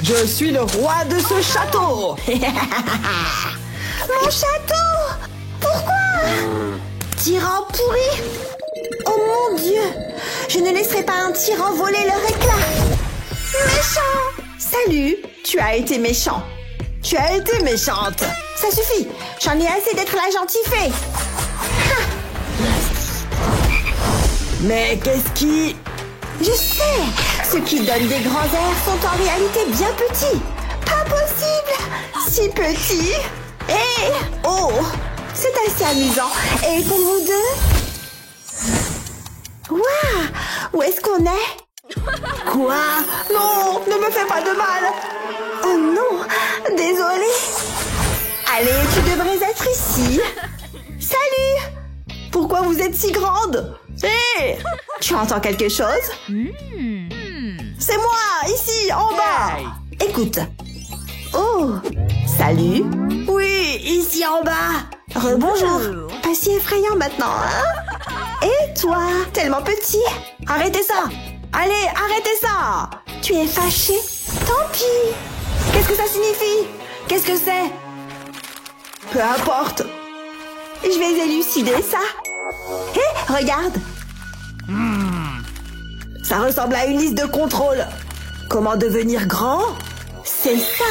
Je suis le roi de ce château. Mon château! Pourquoi? Tyran pourri! Oh mon Dieu! Je ne laisserai pas un tyran voler leur éclat! Méchant! Salut! Tu as été méchant. Tu as été méchante. Ça suffit! J'en ai assez d'être la gentille fée! Mais qu'est-ce qui... Je sais! Ceux qui donnent des grands airs sont en réalité bien petits! Pas possible! Si petits! Hé! Oh! C'est assez amusant. Et pour vous deux? Waouh! Où est-ce qu'on est? Quoi? Non, ne me fais pas de mal. Oh non! Désolée! Allez, tu devrais être ici. Salut! Pourquoi vous êtes si grande? Hé! Tu entends quelque chose? C'est moi, ici, en bas. Écoute. Oh! Salut! Oui, ici en bas. Rebonjour! Pas si effrayant maintenant, hein? Et toi? Tellement petit! Arrêtez ça. Allez, arrêtez ça. Tu es fâché? Tant pis! Qu'est-ce que ça signifie? Qu'est-ce que c'est? Peu importe. Je vais élucider ça. Hé, regarde! Ça ressemble à une liste de contrôle. Comment devenir grand? C'est ça!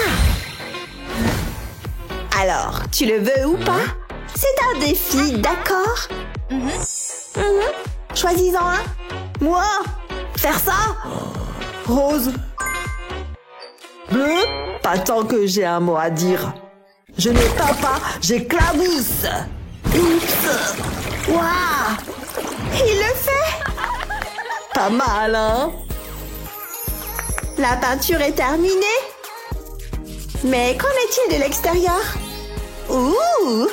Alors, tu le veux ou pas? C'est un défi, d'accord? Choisis-en un. Moi? Faire ça? Rose? Bleu? Pas tant que j'ai un mot à dire. Je n'ai pas, j'éclabousse. Oups! Waouh! Il le fait! Pas mal, hein? La peinture est terminée. Mais qu'en est-il de l'extérieur? Ouh!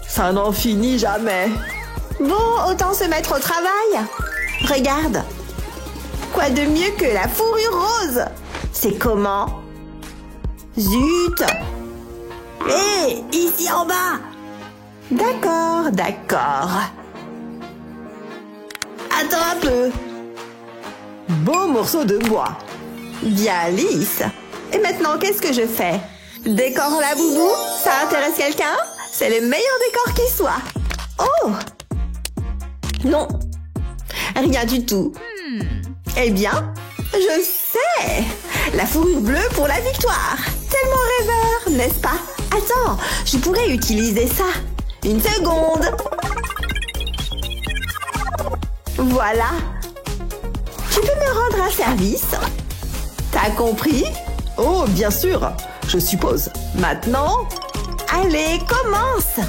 Ça n'en finit jamais. Bon, autant se mettre au travail. Regarde. Quoi de mieux que la fourrure rose? C'est comment? Zut! Hé, ici en bas. D'accord, d'accord. Attends un peu. Beau morceau de bois. Bien lisse. Et maintenant, qu'est-ce que je fais? Décore la boubou? Ça intéresse quelqu'un? C'est le meilleur décor qui soit. Oh! Non. Rien du tout. Eh bien, je sais! La fourrure bleue pour la victoire! Tellement rêveur, n'est-ce pas? Attends, je pourrais utiliser ça. Une seconde. Voilà. Tu peux me rendre un service? T'as compris? Oh, bien sûr. Je suppose. Maintenant? Allez, commence!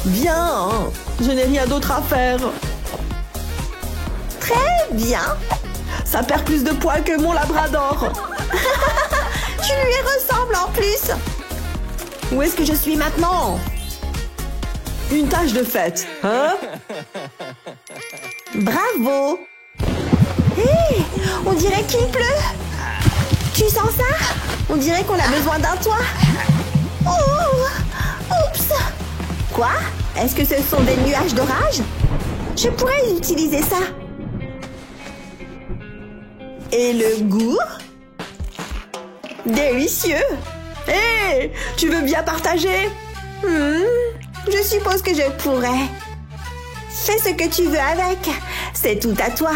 Bien. Je n'ai rien d'autre à faire. Très bien. Ça perd plus de poids que mon labrador. Tu lui ressembles en plus. Où est-ce que je suis maintenant? Une tâche de fête, hein? Bravo. Hé, on dirait qu'il pleut. Tu sens ça? On dirait qu'on a besoin d'un toit. Oh, oups. Quoi? Est-ce que ce sont des nuages d'orage? Je pourrais utiliser ça. Et le goût? Délicieux. Hé, tu veux bien partager? Je suppose que je pourrais. Fais ce que tu veux avec. C'est tout à toi.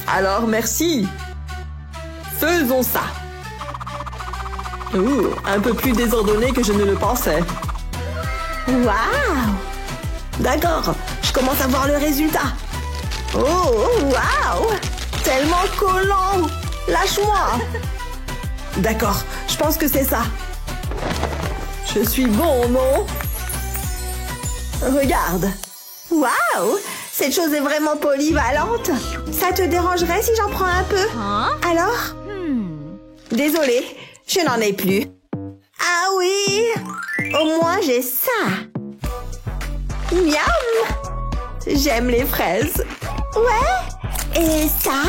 Alors, merci. Faisons ça. Ouh, un peu plus désordonné que je ne le pensais. Waouh! D'accord, je commence à voir le résultat. Oh, waouh! Tellement collant. Lâche-moi. D'accord, je pense que c'est ça. Je suis bon, non? Regarde. Waouh! Cette chose est vraiment polyvalente. Ça te dérangerait si j'en prends un peu? Alors? Désolée, je n'en ai plus. Ah oui! Au moins j'ai ça. Miam! J'aime les fraises. Ouais? Et ça?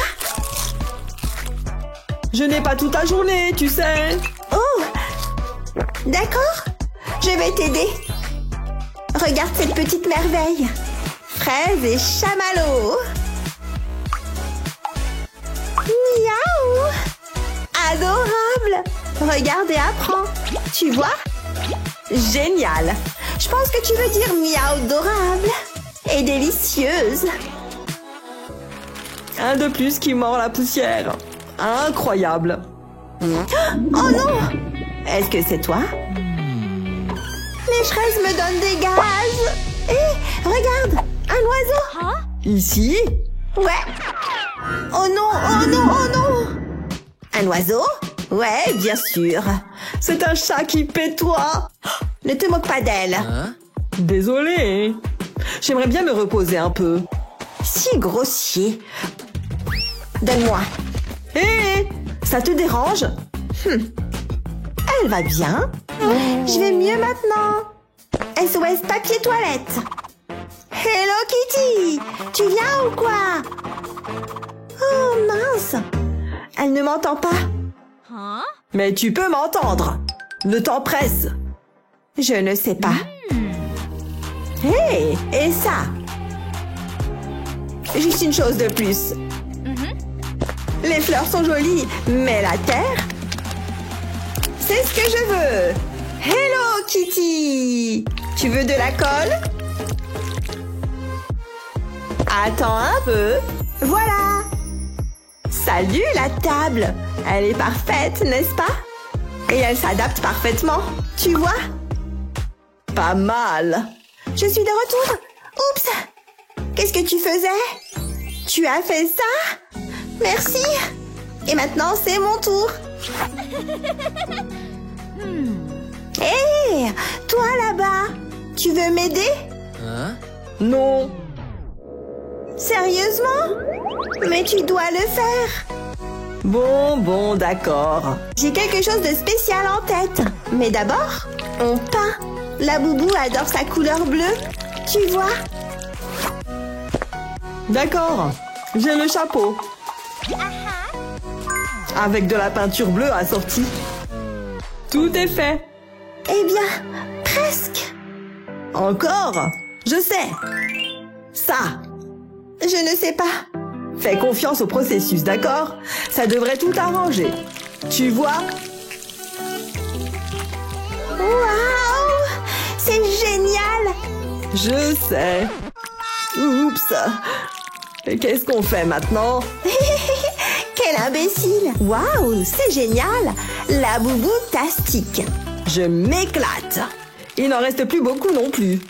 Je n'ai pas toute la journée, tu sais. Oh! D'accord, je vais t'aider. Regarde cette petite merveille. Fraises et chamallows. Miaou! Regarde et apprends. Tu vois? Génial. Je pense que tu veux dire miaou adorable et délicieuse. Un de plus qui mord la poussière. Incroyable. Oh non! Est-ce que c'est toi? Les fraises me donnent des gaz. Hé, regarde, un oiseau. Ici? Ouais. Oh non, oh non, oh non. Un oiseau? Ouais, bien sûr. C'est un chat qui pétoie. Ne te moque pas d'elle. Désolée. J'aimerais bien me reposer un peu. Si grossier. Donne-moi. Hé, ça te dérange? Elle va bien. Je vais mieux maintenant. SOS papier toilette. Hello Kitty. Tu viens ou quoi? Oh mince. Elle ne m'entend pas. Mais tu peux m'entendre. Le temps presse. Je ne sais pas. Hé, et ça? Juste une chose de plus. Les fleurs sont jolies, mais la terre? C'est ce que je veux. Hello Kitty. Tu veux de la colle? Attends un peu. Voilà. Salut la table. Elle est parfaite, n'est-ce pas? Et elle s'adapte parfaitement. Tu vois? Pas mal. Je suis de retour. Oups. Qu'est-ce que tu faisais? Tu as fait ça? Merci. Et maintenant, c'est mon tour. Hé, toi là-bas, tu veux m'aider? Non. Sérieusement? Mais tu dois le faire. Bon, d'accord. J'ai quelque chose de spécial en tête. Mais d'abord, on peint. La boubou adore sa couleur bleue. Tu vois? D'accord. J'ai le chapeau. Avec de la peinture bleue assortie. Tout est fait. Eh bien, presque. Encore? Je sais. Ça. Je ne sais pas. Fais confiance au processus, d'accord? Ça devrait tout arranger. Tu vois? Waouh! C'est génial! Je sais. Oups. Et qu'est-ce qu'on fait maintenant? Quel imbécile! Waouh! C'est génial! La boubou tastique. Je m'éclate. Il n'en reste plus beaucoup non plus.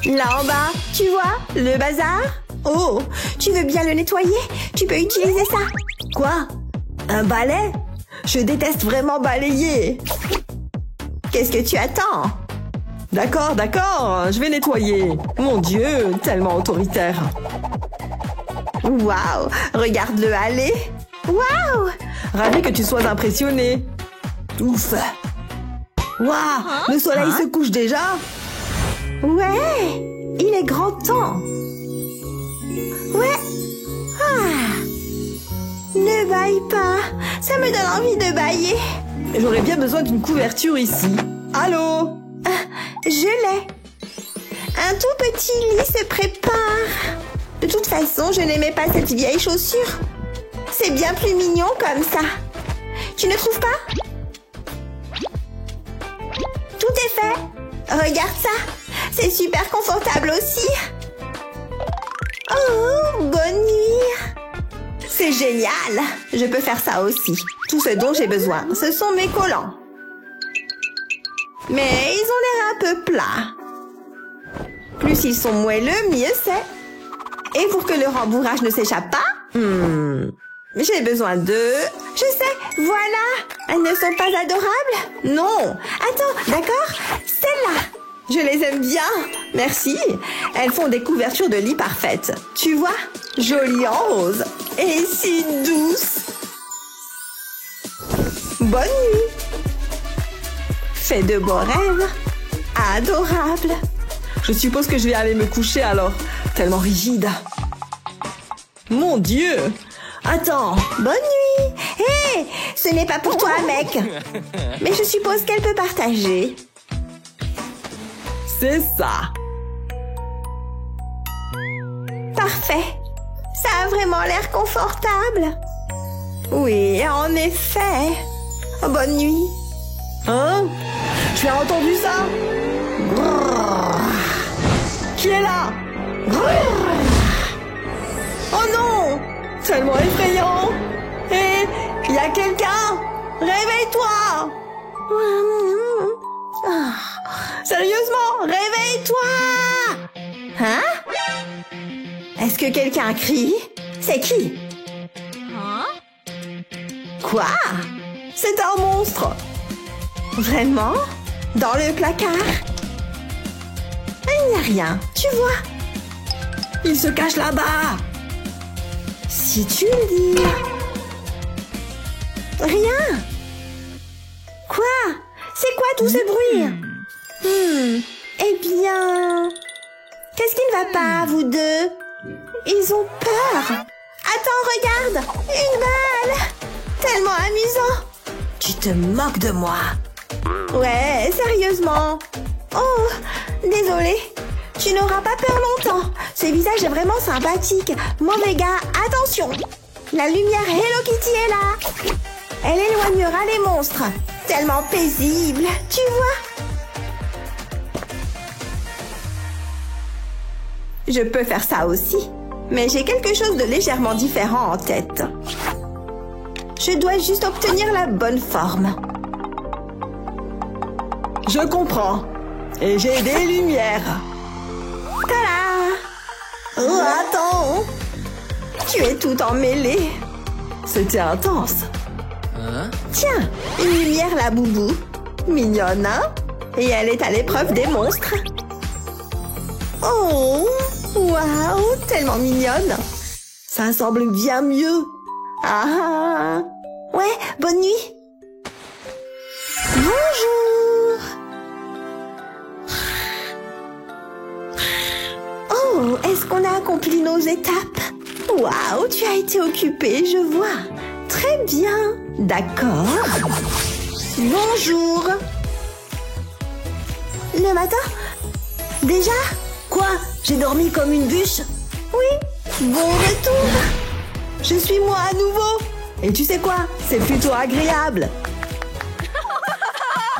Là en bas, tu vois, le bazar? Oh, tu veux bien le nettoyer? Tu peux utiliser ça. Quoi? Un balai? Je déteste vraiment balayer. Qu'est-ce que tu attends? D'accord, je vais nettoyer. Mon Dieu, tellement autoritaire. Waouh, regarde-le aller. Waouh! Ravi que tu sois impressionné. Ouf. Waouh, le soleil se couche déjà? Ouais, il est grand temps. Ouais. Ah. Ne baille pas. Ça me donne envie de bailler. J'aurais bien besoin d'une couverture ici. Allô? Je l'ai. Un tout petit lit se prépare. De toute façon, je n'aimais pas cette vieille chaussure. C'est bien plus mignon comme ça. Tu ne trouves pas? Tout est fait. Regarde ça. C'est super confortable aussi. Oh, bonne nuit. C'est génial. Je peux faire ça aussi. Tout ce dont j'ai besoin, ce sont mes collants. Mais ils ont l'air un peu plats. Plus ils sont moelleux, mieux c'est. Et pour que le rembourrage ne s'échappe pas, j'ai besoin de... Je sais, voilà. Elles ne sont pas adorables? Non. Attends, d'accord? Celles-là. Je les aime bien. Merci. Elles font des couvertures de lit parfaites. Tu vois? Jolies en rose. Et si douces. Bonne nuit. Fais de beaux rêves. Adorable. Je suppose que je vais aller me coucher alors. Tellement rigide. Mon Dieu! Attends! Bonne nuit! Hé! Ce n'est pas pour toi, mec! Mais je suppose qu'elle peut partager. C'est ça! Parfait! Ça a vraiment l'air confortable! Oui, en effet. Bonne nuit. Hein? Tu as entendu ça? Grrr. Qui est là? Grrr. Oh non! Tellement effrayant! Hé, il y a quelqu'un? Réveille-toi! Sérieusement, réveille-toi! Hein? Est-ce que quelqu'un crie? C'est qui? Quoi? C'est un monstre! Vraiment? Dans le placard? Il n'y a rien, tu vois? Il se cache là-bas! Si tu le dis. Rien? Quoi? C'est quoi tous ces bruits? Eh bien... Qu'est-ce qui ne va pas, vous deux? Ils ont peur. Attends, regarde! Une balle! Tellement amusant! Tu te moques de moi! Ouais, sérieusement. Oh, désolé. Tu n'auras pas peur longtemps. Ce visage est vraiment sympathique. Mauvais gars, attention. La lumière Hello Kitty est là. Elle éloignera les monstres. Tellement paisible, tu vois. Je peux faire ça aussi. Mais j'ai quelque chose de légèrement différent en tête. Je dois juste obtenir la bonne forme. Je comprends. Et j'ai des lumières. Tada! Oh, attends! Tu es tout emmêlé. C'était intense. Tiens, une lumière la boubou. Mignonne, hein? Et elle est à l'épreuve des monstres. Oh! Waouh! Tellement mignonne. Ça semble bien mieux. Ah! Ouais, bonne nuit. Bonjour! Oh, est-ce qu'on a accompli nos étapes? Waouh, tu as été occupée, je vois. Très bien. D'accord. Bonjour. Le matin? Déjà? Quoi? J'ai dormi comme une bûche? Oui. Bon retour. Je suis moi à nouveau. Et tu sais quoi? C'est plutôt agréable.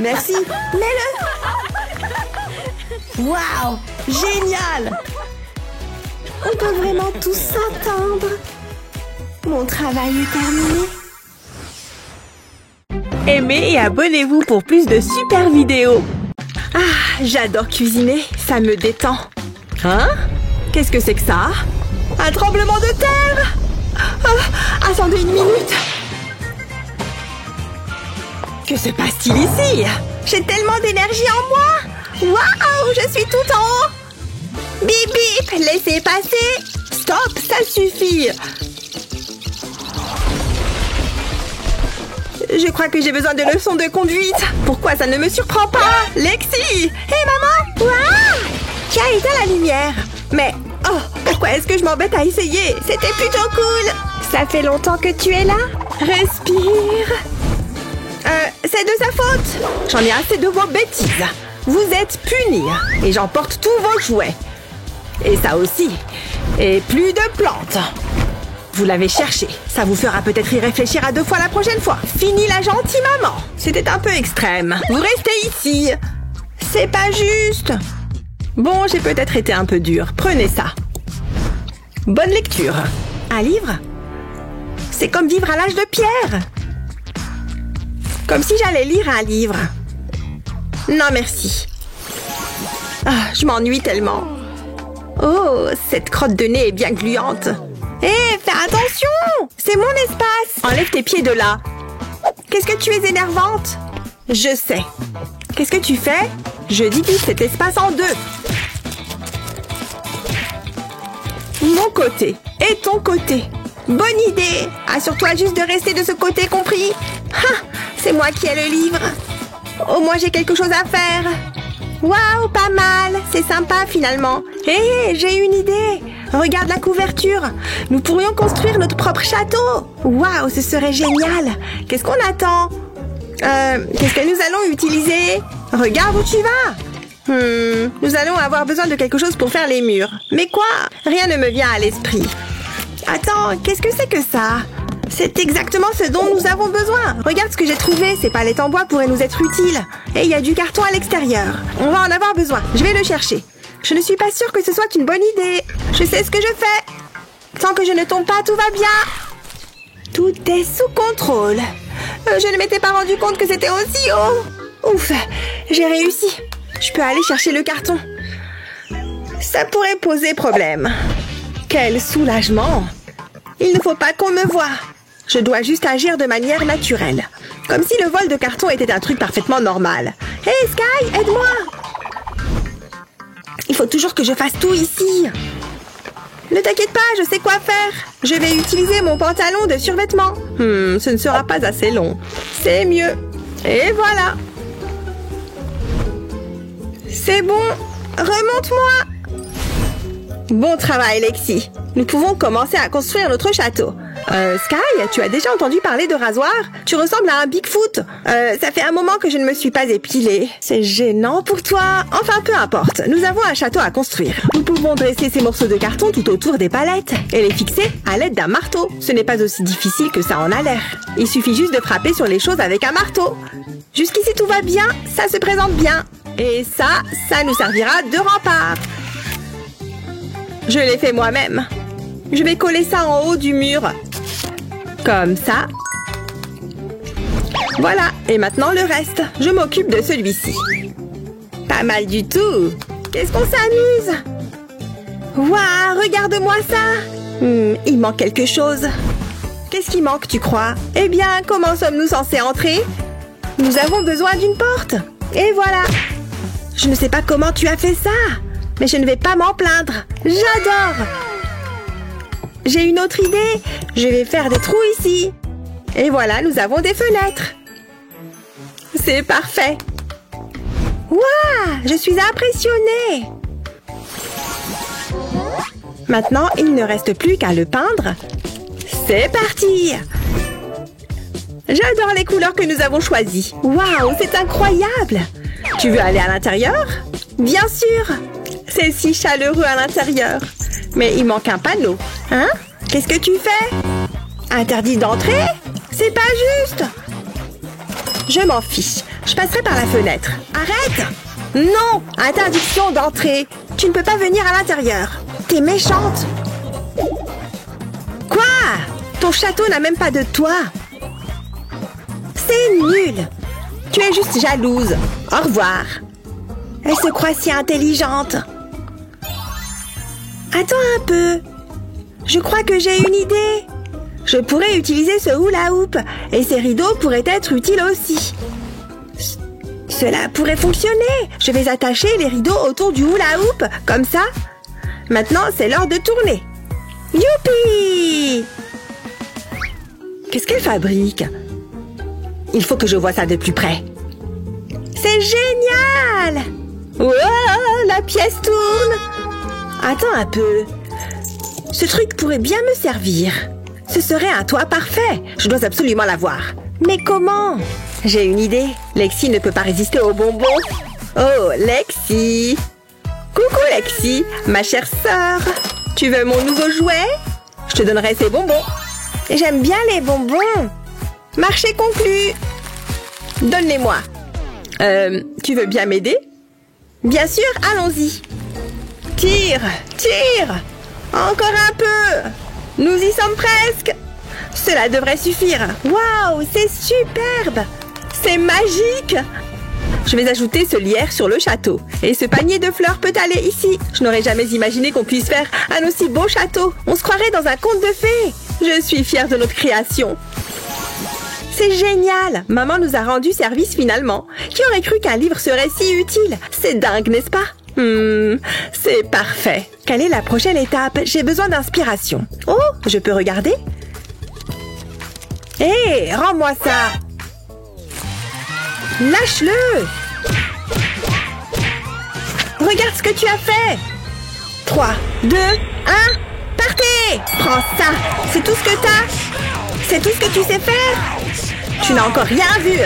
Merci. Mets-le. Waouh! Génial! On peut vraiment tous s'entendre. Mon travail est terminé. Aimez et abonnez-vous pour plus de super vidéos. Ah, j'adore cuisiner, ça me détend. Hein? Qu'est-ce que c'est que ça? Un tremblement de terre! Ah, attendez une minute. Que se passe-t-il ici? J'ai tellement d'énergie en moi. Waouh, je suis tout en haut. Bip bip, laissez passer. Stop, ça suffit. Je crois que j'ai besoin de leçons de conduite. Pourquoi ça ne me surprend pas? Lexi! Hé maman! Waouh, Tu as éteint la lumière. Mais, oh, pourquoi est-ce que je m'embête à essayer? c'était plutôt cool. Ça fait longtemps que tu es là? Respire. C'est de sa faute. J'en ai assez de vos bêtises. Vous êtes punis. Et j'emporte tous vos jouets. Et ça aussi. Et plus de plantes. Vous l'avez cherché. Ça vous fera peut-être y réfléchir à 2 fois la prochaine fois. Fini la gentille maman. C'était un peu extrême. Vous restez ici. C'est pas juste. Bon, j'ai peut-être été un peu dure. Prenez ça. Bonne lecture. Un livre? C'est comme vivre à l'âge de pierre. Comme si j'allais lire un livre. Non, merci. Ah, je m'ennuie tellement. Oh, cette crotte de nez est bien gluante. Hé, fais attention! C'est mon espace! Enlève tes pieds de là. Qu'est-ce que tu es énervante? Je sais. Qu'est-ce que tu fais? Je divise cet espace en 2. Mon côté et ton côté. Bonne idée! Assure-toi juste de rester de ce côté, compris? Ha! C'est moi qui ai le livre. Au moins, j'ai quelque chose à faire. Waouh, pas mal. C'est sympa, finalement. Hé, j'ai une idée. Regarde la couverture. Nous pourrions construire notre propre château. Waouh, ce serait génial. Qu'est-ce qu'on attend? Qu'est-ce que nous allons utiliser? Regarde où tu vas. Nous allons avoir besoin de quelque chose pour faire les murs. Mais quoi? Rien ne me vient à l'esprit. Attends, qu'est-ce que c'est que ça? C'est exactement ce dont nous avons besoin. Regarde ce que j'ai trouvé. Ces palettes en bois pourraient nous être utiles. Et il y a du carton à l'extérieur. On va en avoir besoin. Je vais le chercher. Je ne suis pas sûre que ce soit une bonne idée. Je sais ce que je fais. Tant que je ne tombe pas, tout va bien. Tout est sous contrôle. Je ne m'étais pas rendu compte que c'était aussi haut. Ouf, j'ai réussi. Je peux aller chercher le carton. Ça pourrait poser problème. Quel soulagement. Il ne faut pas qu'on me voie. Je dois juste agir de manière naturelle. Comme si le vol de carton était un truc parfaitement normal. Hey Sky, aide-moi! Il faut toujours que je fasse tout ici. Ne t'inquiète pas, je sais quoi faire. Je vais utiliser mon pantalon de survêtement. Ce ne sera pas assez long. C'est mieux. Et voilà. C'est bon. Remonte-moi. Bon travail, Lexi. Nous pouvons commencer à construire notre château. Sky, tu as déjà entendu parler de rasoir? Tu ressembles à un Bigfoot. Ça fait un moment que je ne me suis pas épilée. C'est gênant pour toi. Enfin, peu importe. Nous avons un château à construire. Nous pouvons dresser ces morceaux de carton tout autour des palettes et les fixer à l'aide d'un marteau. Ce n'est pas aussi difficile que ça en a l'air. Il suffit juste de frapper sur les choses avec un marteau. Jusqu'ici, tout va bien. Ça se présente bien. Et ça nous servira de rempart. Je l'ai fait moi-même. Je vais coller ça en haut du mur. Comme ça. Voilà. Et maintenant le reste. Je m'occupe de celui-ci. Pas mal du tout. Qu'est-ce qu'on s'amuse? Waouh, regarde-moi ça. Il manque quelque chose. Qu'est-ce qui manque, tu crois? Eh bien, comment sommes-nous censés entrer? Nous avons besoin d'une porte. Et voilà. Je ne sais pas comment tu as fait ça. Mais je ne vais pas m'en plaindre. J'adore. J'ai une autre idée. Je vais faire des trous ici. Et voilà, nous avons des fenêtres. C'est parfait. Waouh, je suis impressionnée. Maintenant, il ne reste plus qu'à le peindre. C'est parti. J'adore les couleurs que nous avons choisies. Waouh, c'est incroyable. Tu veux aller à l'intérieur? Bien sûr. C'est si chaleureux à l'intérieur. Mais il manque un panneau. Hein? Qu'est-ce que tu fais? Interdit d'entrer? C'est pas juste. Je m'en fiche. Je passerai par la fenêtre. Arrête! Non! Interdiction d'entrer. Tu ne peux pas venir à l'intérieur. T'es méchante. Quoi? Ton château n'a même pas de toit. C'est nul. Tu es juste jalouse. Au revoir. Elle se croit si intelligente. Attends un peu. Je crois que j'ai une idée. Je pourrais utiliser ce hula hoop et ces rideaux pourraient être utiles aussi. Cela pourrait fonctionner. Je vais attacher les rideaux autour du hula hoop, comme ça. Maintenant, c'est l'heure de tourner. Youpi! Qu'est-ce qu'elle fabrique? Il faut que je voie ça de plus près. C'est génial! Wow, la pièce tourne! Attends un peu. Ce truc pourrait bien me servir. Ce serait un toit parfait. Je dois absolument l'avoir. Mais comment? J'ai une idée. Lexi ne peut pas résister aux bonbons. Oh, Lexi! Coucou Lexi, ma chère sœur. Tu veux mon nouveau jouet? Je te donnerai ces bonbons. J'aime bien les bonbons. Marché conclu. Donne-les-moi. Tu veux bien m'aider? Bien sûr, allons-y. Tire, tire. Encore un peu. Nous y sommes presque. Cela devrait suffire. Waouh, c'est superbe. C'est magique. Je vais ajouter ce lierre sur le château. Et ce panier de fleurs peut aller ici. Je n'aurais jamais imaginé qu'on puisse faire un aussi beau château. On se croirait dans un conte de fées. Je suis fière de notre création. C'est génial. Maman nous a rendu service finalement. Qui aurait cru qu'un livre serait si utile? C'est dingue, n'est-ce pas? C'est parfait. Quelle est la prochaine étape? J'ai besoin d'inspiration. Oh, je peux regarder? Hé, rends-moi ça. Lâche-le. Regarde ce que tu as fait. 3, 2, 1, partez. Prends ça. C'est tout ce que t'as. C'est tout ce que tu sais faire. Tu n'as encore rien vu.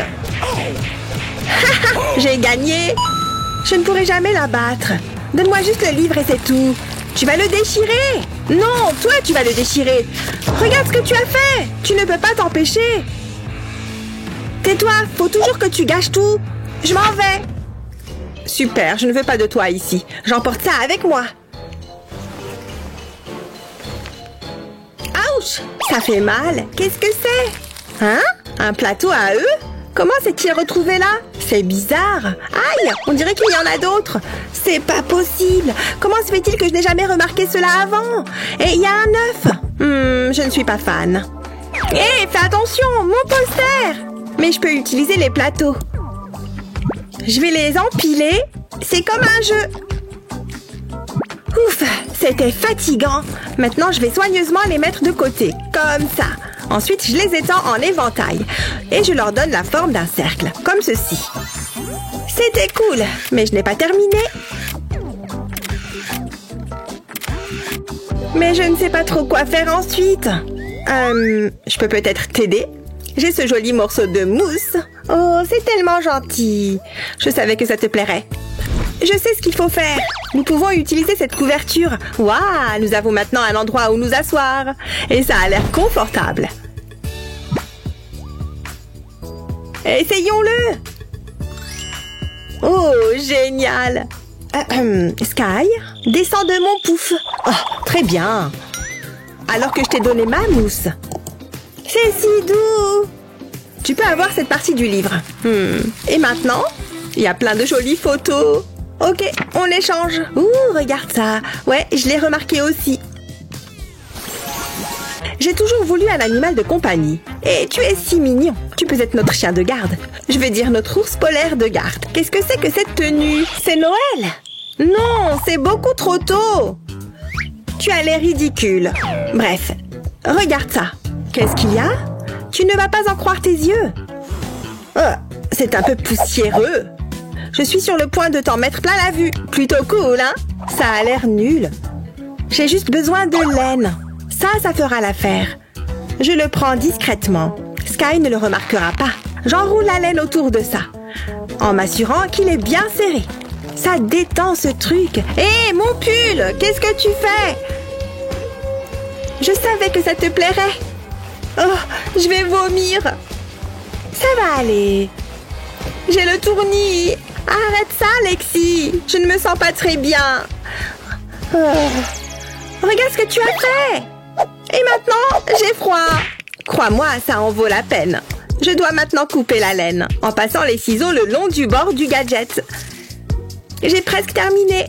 J'ai gagné. Je ne pourrai jamais la battre. Donne-moi juste le livre et c'est tout. Tu vas le déchirer. Non, toi, tu vas le déchirer. Regarde ce que tu as fait. Tu ne peux pas t'empêcher. Tais-toi, faut toujours que tu gâches tout. Je m'en vais. Super, je ne veux pas de toi ici. J'emporte ça avec moi. Ouch, ça fait mal. Qu'est-ce que c'est? Hein? Un plateau à œufs? Comment s'est-il retrouvé là? C'est bizarre. Aïe, on dirait qu'il y en a d'autres. C'est pas possible. Comment se fait-il que je n'ai jamais remarqué cela avant? Et il y a un œuf. Je ne suis pas fan. Hé, fais attention, mon poster! Mais je peux utiliser les plateaux. Je vais les empiler. C'est comme un jeu. Ouf, c'était fatigant. Maintenant, je vais soigneusement les mettre de côté, comme ça. Ensuite, je les étends en éventail et je leur donne la forme d'un cercle, comme ceci. C'était cool, mais je n'ai pas terminé. Mais je ne sais pas trop quoi faire ensuite. Je peux peut-être t'aider? J'ai ce joli morceau de mousse. Oh, c'est tellement gentil. Je savais que ça te plairait. Je sais ce qu'il faut faire. Nous pouvons utiliser cette couverture. Waouh, nous avons maintenant un endroit où nous asseoir. Et ça a l'air confortable. Essayons-le. Oh, génial. Sky, descends de mon pouf. Oh, très bien. Alors que je t'ai donné ma mousse. C'est si doux. Tu peux avoir cette partie du livre. Et maintenant, il y a plein de jolies photos. Ok, on échange. Ouh, regarde ça. Ouais, je l'ai remarqué aussi. J'ai toujours voulu un animal de compagnie. Et tu es si mignon. Tu peux être notre chien de garde. Je veux dire notre ours polaire de garde. Qu'est-ce que c'est que cette tenue? C'est Noël? Non, c'est beaucoup trop tôt. Tu as l'air ridicule. Bref, regarde ça. Qu'est-ce qu'il y a? Tu ne vas pas en croire tes yeux. C'est un peu poussiéreux. Je suis sur le point de t'en mettre plein la vue. Plutôt cool, hein? Ça a l'air nul. J'ai juste besoin de laine. Ça fera l'affaire. Je le prends discrètement. Sky ne le remarquera pas. J'enroule la laine autour de ça, en m'assurant qu'il est bien serré. Ça détend ce truc. Hé, mon pull! Qu'est-ce que tu fais? Je savais que ça te plairait. Oh, je vais vomir. Ça va aller. J'ai le tournis. Arrête ça, Lexi. Je ne me sens pas très bien. Regarde ce que tu as fait. Et maintenant, j'ai froid. Crois-moi, ça en vaut la peine. Je dois maintenant couper la laine en passant les ciseaux le long du bord du gadget. J'ai presque terminé.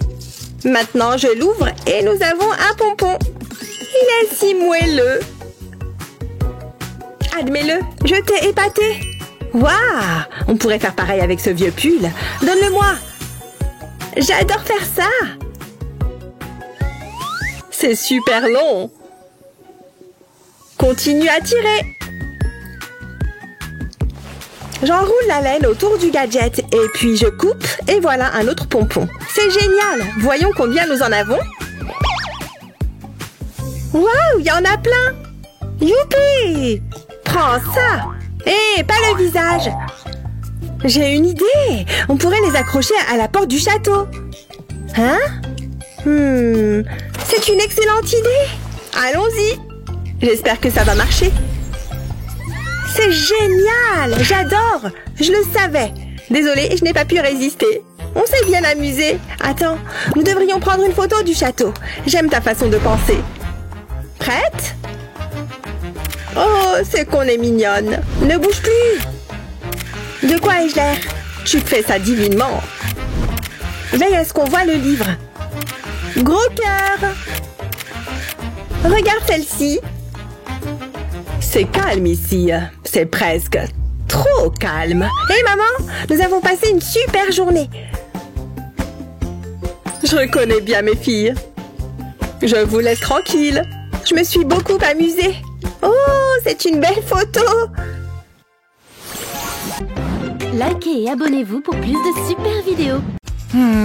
Maintenant, je l'ouvre et nous avons un pompon. Il est si moelleux. Admets-le, je t'ai épaté. Waouh! On pourrait faire pareil avec ce vieux pull. Donne-le-moi. J'adore faire ça. C'est super long. Continue à tirer. J'enroule la laine autour du gadget et puis je coupe et voilà un autre pompon. C'est génial. Voyons combien nous en avons. Waouh, il y en a plein. Youpi! Prends ça. Hé, pas le visage. J'ai une idée. On pourrait les accrocher à la porte du château. Hein? C'est une excellente idée. Allons-y. J'espère que ça va marcher. C'est génial. J'adore. Je le savais. Désolée, je n'ai pas pu résister. On s'est bien amusé. Attends, nous devrions prendre une photo du château. J'aime ta façon de penser. Prête? Oh, c'est qu'on est mignonne. Ne bouge plus. De quoi ai-je l'air? Tu fais ça divinement. Veille à ce qu'on voit le livre. Gros cœur. Regarde celle-ci. C'est calme ici. C'est presque trop calme. Hé maman, nous avons passé une super journée. Je reconnais bien mes filles. Je vous laisse tranquille. Je me suis beaucoup amusée. Oh, c'est une belle photo. Likez et abonnez-vous pour plus de super vidéos.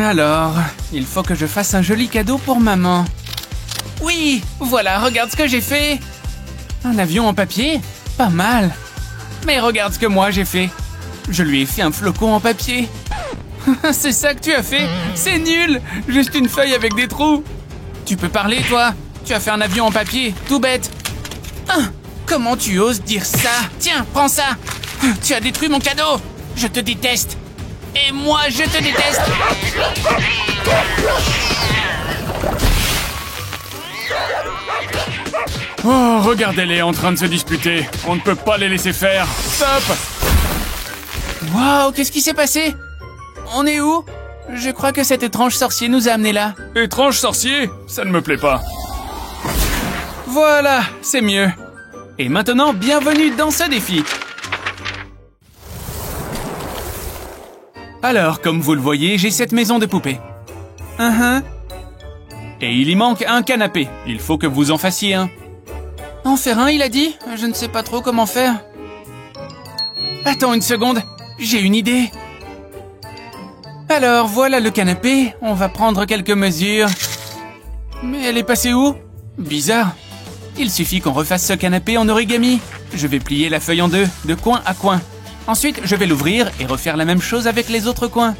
Alors, il faut que je fasse un joli cadeau pour maman. Oui, voilà, regarde ce que j'ai fait. Un avion en papier? Pas mal. Mais regarde ce que moi j'ai fait. Je lui ai fait un flocon en papier. C'est ça que tu as fait? C'est nul! Juste une feuille avec des trous. Tu peux parler, toi? Tu as fait un avion en papier, tout bête. Comment tu oses dire ça? Tiens, prends ça. Tu as détruit mon cadeau. Je te déteste. Et moi, je te déteste. Oh, regardez-les en train de se disputer. On ne peut pas les laisser faire. Stop! Waouh, qu'est-ce qui s'est passé? On est où? Je crois que cet étrange sorcier nous a amenés là. Étrange sorcier? Ça ne me plaît pas. Voilà, c'est mieux. Et maintenant, bienvenue dans ce défi. Alors, comme vous le voyez, j'ai cette maison de poupées. Et il y manque un canapé. Il faut que vous en fassiez un. En faire un, il a dit? Je ne sais pas trop comment faire. Attends une seconde, j'ai une idée. Alors, voilà le canapé. On va prendre quelques mesures. Mais elle est passée où? Bizarre. Il suffit qu'on refasse ce canapé en origami. Je vais plier la feuille en deux, de coin à coin. Ensuite, je vais l'ouvrir et refaire la même chose avec les autres coins.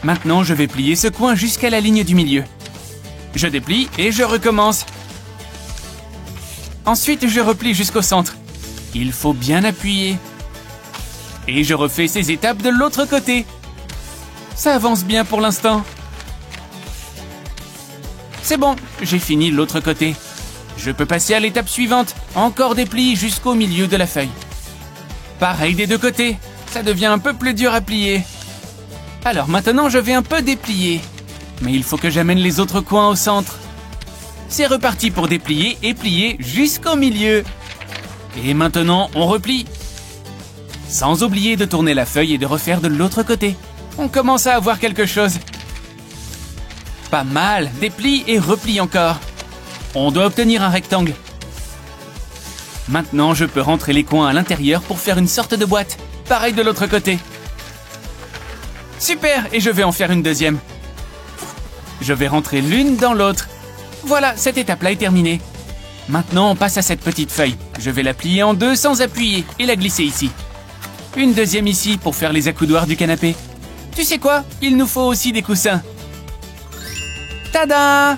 Maintenant, je vais plier ce coin jusqu'à la ligne du milieu. Je déplie et je recommence. Ensuite, je replie jusqu'au centre. Il faut bien appuyer. Et je refais ces étapes de l'autre côté. Ça avance bien pour l'instant. C'est bon, j'ai fini l'autre côté. Je peux passer à l'étape suivante. Encore des plis jusqu'au milieu de la feuille. Pareil des deux côtés. Ça devient un peu plus dur à plier. Alors maintenant, je vais un peu déplier. Mais il faut que j'amène les autres coins au centre. C'est reparti pour déplier et plier jusqu'au milieu. Et maintenant, on replie. Sans oublier de tourner la feuille et de refaire de l'autre côté. On commence à avoir quelque chose. Pas mal, déplie et replie encore. On doit obtenir un rectangle. Maintenant, je peux rentrer les coins à l'intérieur pour faire une sorte de boîte. Pareil de l'autre côté. Super, et je vais en faire une deuxième. Je vais rentrer l'une dans l'autre. Voilà, cette étape-là est terminée. Maintenant, on passe à cette petite feuille. Je vais la plier en deux sans appuyer et la glisser ici. Une deuxième ici pour faire les accoudoirs du canapé. Tu sais quoi? Il nous faut aussi des coussins. Tada!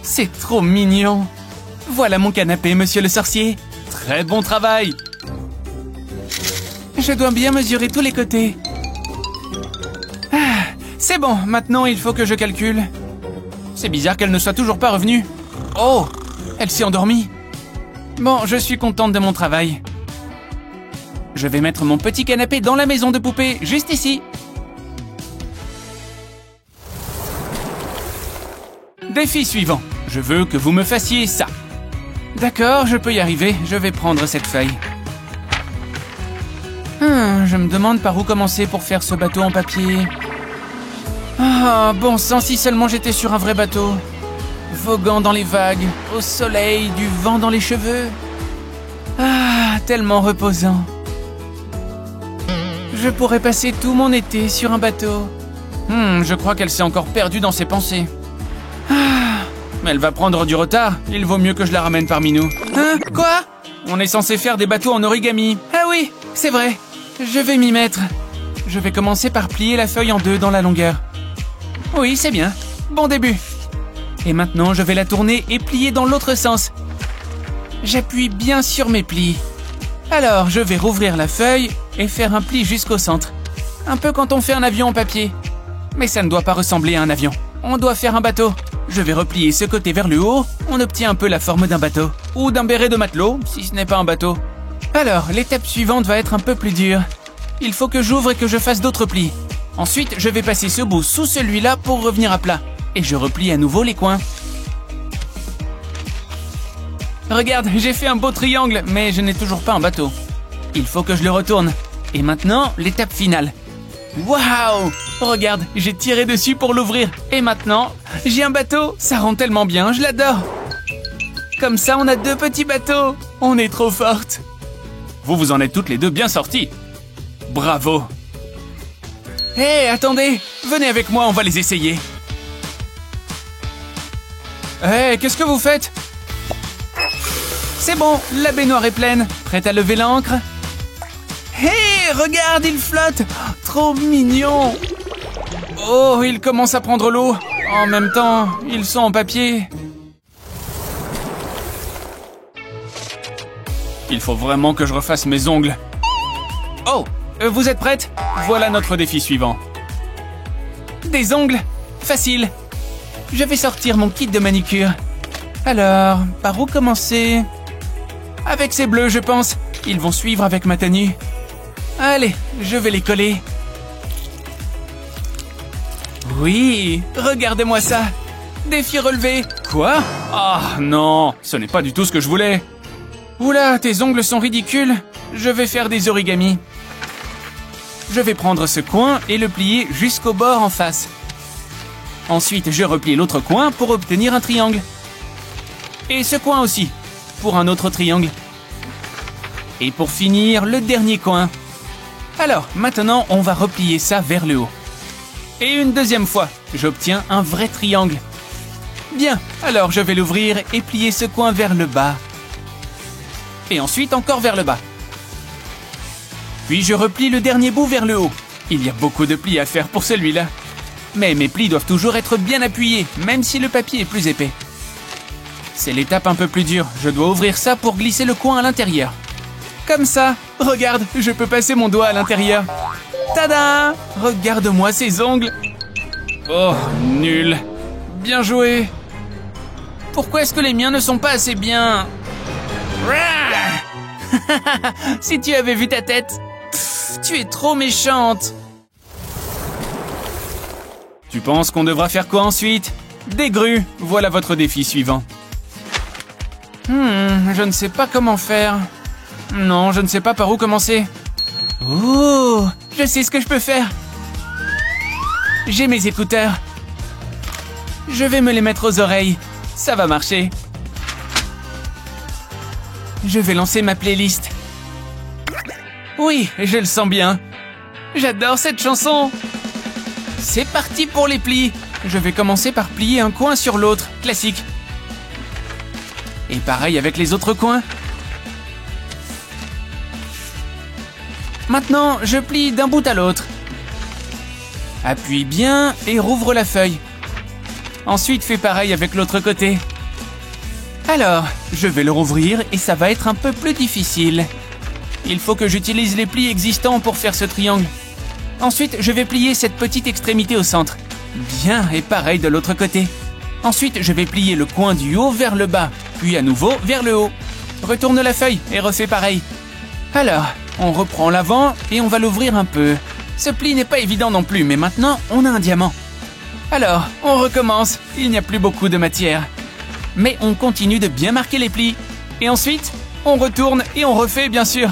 C'est trop mignon. Voilà mon canapé, monsieur le sorcier. Très bon travail. Je dois bien mesurer tous les côtés. Ah, c'est bon, maintenant il faut que je calcule. C'est bizarre qu'elle ne soit toujours pas revenue. Oh, elle s'est endormie. Bon, je suis contente de mon travail. Je vais mettre mon petit canapé dans la maison de poupée, juste ici. Défi suivant. Je veux que vous me fassiez ça. D'accord, je peux y arriver. Je vais prendre cette feuille. Je me demande par où commencer pour faire ce bateau en papier. Ah, bon sang, si seulement j'étais sur un vrai bateau. Voguant dans les vagues, au soleil, du vent dans les cheveux. Ah, tellement reposant. Je pourrais passer tout mon été sur un bateau. Je crois qu'elle s'est encore perdue dans ses pensées. Mais elle va prendre du retard. Il vaut mieux que je la ramène parmi nous. Hein? Quoi? On est censé faire des bateaux en origami. Ah oui, c'est vrai. Je vais m'y mettre. Je vais commencer par plier la feuille en deux dans la longueur. Oui, c'est bien. Bon début. Et maintenant, je vais la tourner et plier dans l'autre sens. J'appuie bien sur mes plis. Alors, je vais rouvrir la feuille et faire un pli jusqu'au centre. Un peu quand on fait un avion en papier. Mais ça ne doit pas ressembler à un avion. On doit faire un bateau. Je vais replier ce côté vers le haut. On obtient un peu la forme d'un bateau. Ou d'un béret de matelot, si ce n'est pas un bateau. Alors, l'étape suivante va être un peu plus dure. Il faut que j'ouvre et que je fasse d'autres plis. Ensuite, je vais passer ce bout sous celui-là pour revenir à plat. Et je replie à nouveau les coins. Regarde, j'ai fait un beau triangle, mais je n'ai toujours pas un bateau. Il faut que je le retourne. Et maintenant, l'étape finale. Waouh! Regarde, j'ai tiré dessus pour l'ouvrir. Et maintenant, j'ai un bateau. Ça rend tellement bien, je l'adore. Comme ça, on a deux petits bateaux. On est trop fortes. Vous en êtes toutes les deux bien sorties. Bravo. Hé, attendez. Venez avec moi, on va les essayer. Hé, qu'est-ce que vous faites? C'est bon, la baignoire est pleine. Prête à lever l'ancre? Hé, regarde, il flotte. Trop mignon. Oh, il commence à prendre l'eau. En même temps, ils sont en papier. Il faut vraiment que je refasse mes ongles. Oh, vous êtes prête? Voilà notre défi suivant. Des ongles? Facile. Je vais sortir mon kit de manicure. Alors, par où commencer? Avec ces bleus, je pense. Ils vont suivre avec ma tenue. Allez, je vais les coller. Oui, regardez-moi ça. Défi relevé. Quoi? Ah non, ce n'est pas du tout ce que je voulais. Oula, tes ongles sont ridicules. Je vais faire des origamis. Je vais prendre ce coin et le plier jusqu'au bord en face. Ensuite, je replie l'autre coin pour obtenir un triangle. Et ce coin aussi, pour un autre triangle. Et pour finir, le dernier coin. Alors, maintenant, on va replier ça vers le haut. Et une deuxième fois, j'obtiens un vrai triangle. Bien, alors je vais l'ouvrir et plier ce coin vers le bas. Et ensuite encore vers le bas. Puis je replie le dernier bout vers le haut. Il y a beaucoup de plis à faire pour celui-là. Mais mes plis doivent toujours être bien appuyés, même si le papier est plus épais. C'est l'étape un peu plus dure. Je dois ouvrir ça pour glisser le coin à l'intérieur. Comme ça. Regarde, je peux passer mon doigt à l'intérieur. Tada! Regarde-moi ces ongles. Oh, nul. Bien joué. Pourquoi est-ce que les miens ne sont pas assez bien? Si tu avais vu ta tête. Pff, tu es trop méchante. Tu penses qu'on devra faire quoi ensuite? Des grues. Voilà votre défi suivant. Je ne sais pas comment faire. Non, je ne sais pas par où commencer. Oh, je sais ce que je peux faire. J'ai mes écouteurs. Je vais me les mettre aux oreilles. Ça va marcher. Je vais lancer ma playlist. Oui, je le sens bien. J'adore cette chanson. C'est parti pour les plis. Je vais commencer par plier un coin sur l'autre, classique. Et pareil avec les autres coins. Maintenant, je plie d'un bout à l'autre. Appuie bien et rouvre la feuille. Ensuite, fais pareil avec l'autre côté. Alors, je vais le rouvrir et ça va être un peu plus difficile. Il faut que j'utilise les plis existants pour faire ce triangle. Ensuite, je vais plier cette petite extrémité au centre. Bien, et pareil de l'autre côté. Ensuite, je vais plier le coin du haut vers le bas, puis à nouveau vers le haut. Retourne la feuille et refais pareil. Alors, on reprend l'avant et on va l'ouvrir un peu. Ce pli n'est pas évident non plus, mais maintenant, on a un diamant. Alors, on recommence. Il n'y a plus beaucoup de matière. Mais on continue de bien marquer les plis. Et ensuite, on retourne et on refait, bien sûr.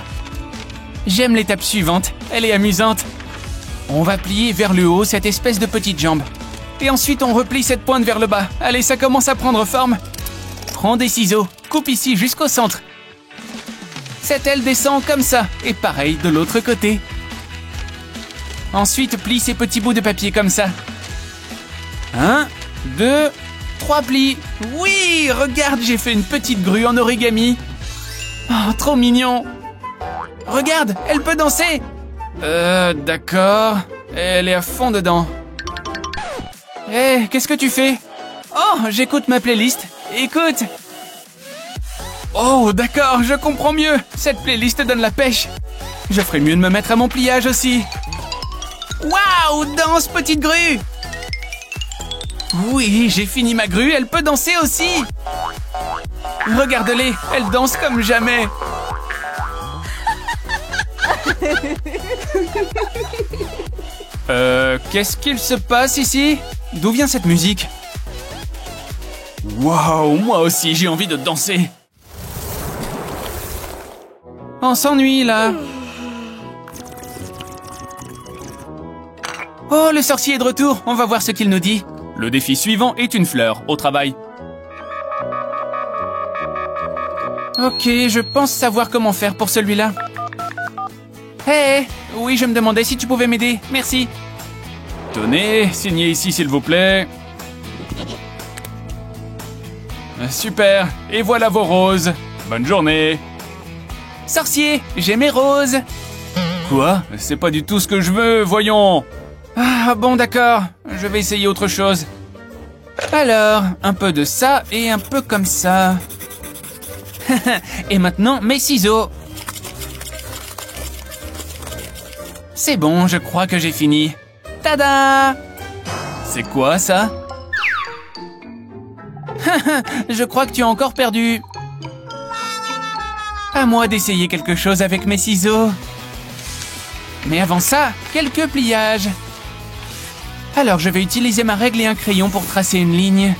J'aime l'étape suivante. Elle est amusante. On va plier vers le haut cette espèce de petite jambe. Et ensuite, on replie cette pointe vers le bas. Allez, ça commence à prendre forme. Prends des ciseaux. Coupe ici jusqu'au centre. Cette aile descend comme ça. Et pareil de l'autre côté. Ensuite, plie ces petits bouts de papier comme ça. 1, 2, 3 plis. Oui, regarde, j'ai fait une petite grue en origami. Oh, trop mignon. Regarde, elle peut danser. D'accord. Elle est à fond dedans. Hé, qu'est-ce que tu fais? Oh, j'écoute ma playlist. Écoute. Oh, d'accord, je comprends mieux. Cette playlist donne la pêche. Je ferais mieux de me mettre à mon pliage aussi. Waouh, danse, petite grue. Oui, j'ai fini ma grue, elle peut danser aussi. Regarde-les, elle danse comme jamais. Qu'est-ce qu'il se passe ici? D'où vient cette musique? Waouh, moi aussi j'ai envie de danser. On s'ennuie là. Oh, le sorcier est de retour, on va voir ce qu'il nous dit. Le défi suivant est une fleur, au travail. Ok, je pense savoir comment faire pour celui-là. Hé, oui, je me demandais si tu pouvais m'aider, merci. Tenez, signez ici s'il vous plaît. Super, et voilà vos roses. Bonne journée. Sorcier, j'ai mes roses. Quoi? C'est pas du tout ce que je veux, voyons. Ah bon, d'accord, je vais essayer autre chose. Alors, un peu de ça et un peu comme ça. Et maintenant, mes ciseaux. C'est bon, je crois que j'ai fini. Tada! C'est quoi ça? Je crois que tu as encore perdu. À moi d'essayer quelque chose avec mes ciseaux. Mais avant ça, quelques pliages. Alors je vais utiliser ma règle et un crayon pour tracer une ligne.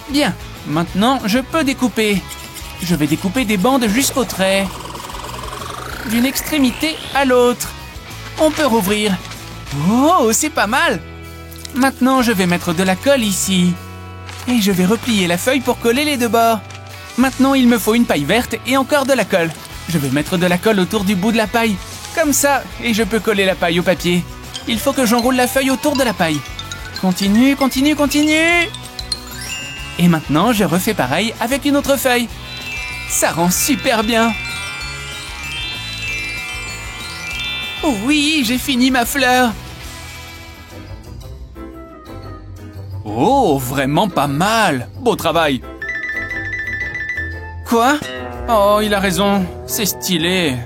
Bien, maintenant je peux découper. Je vais découper des bandes jusqu'au trait. D'une extrémité à l'autre. On peut rouvrir. Oh, c'est pas mal! Maintenant, je vais mettre de la colle ici. Et je vais replier la feuille pour coller les deux bords. Maintenant, il me faut une paille verte et encore de la colle. Je vais mettre de la colle autour du bout de la paille. Comme ça, et je peux coller la paille au papier. Il faut que j'enroule la feuille autour de la paille. Continue, continue, continue! Et maintenant, je refais pareil avec une autre feuille. Ça rend super bien! Oh oui, j'ai fini ma fleur! Oh, vraiment pas mal! Beau travail! Quoi? Oh, il a raison, c'est stylé.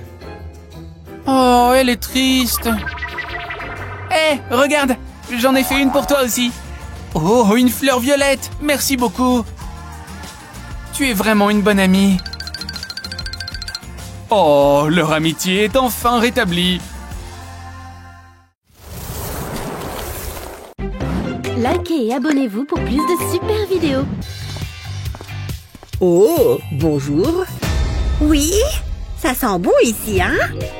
Oh, elle est triste. Hé, regarde, j'en ai fait une pour toi aussi. Oh, une fleur violette, merci beaucoup. Tu es vraiment une bonne amie. Oh, leur amitié est enfin rétablie. Likez et abonnez-vous pour plus de super vidéos. Oh, bonjour. Oui? Ça sent bon ici, hein?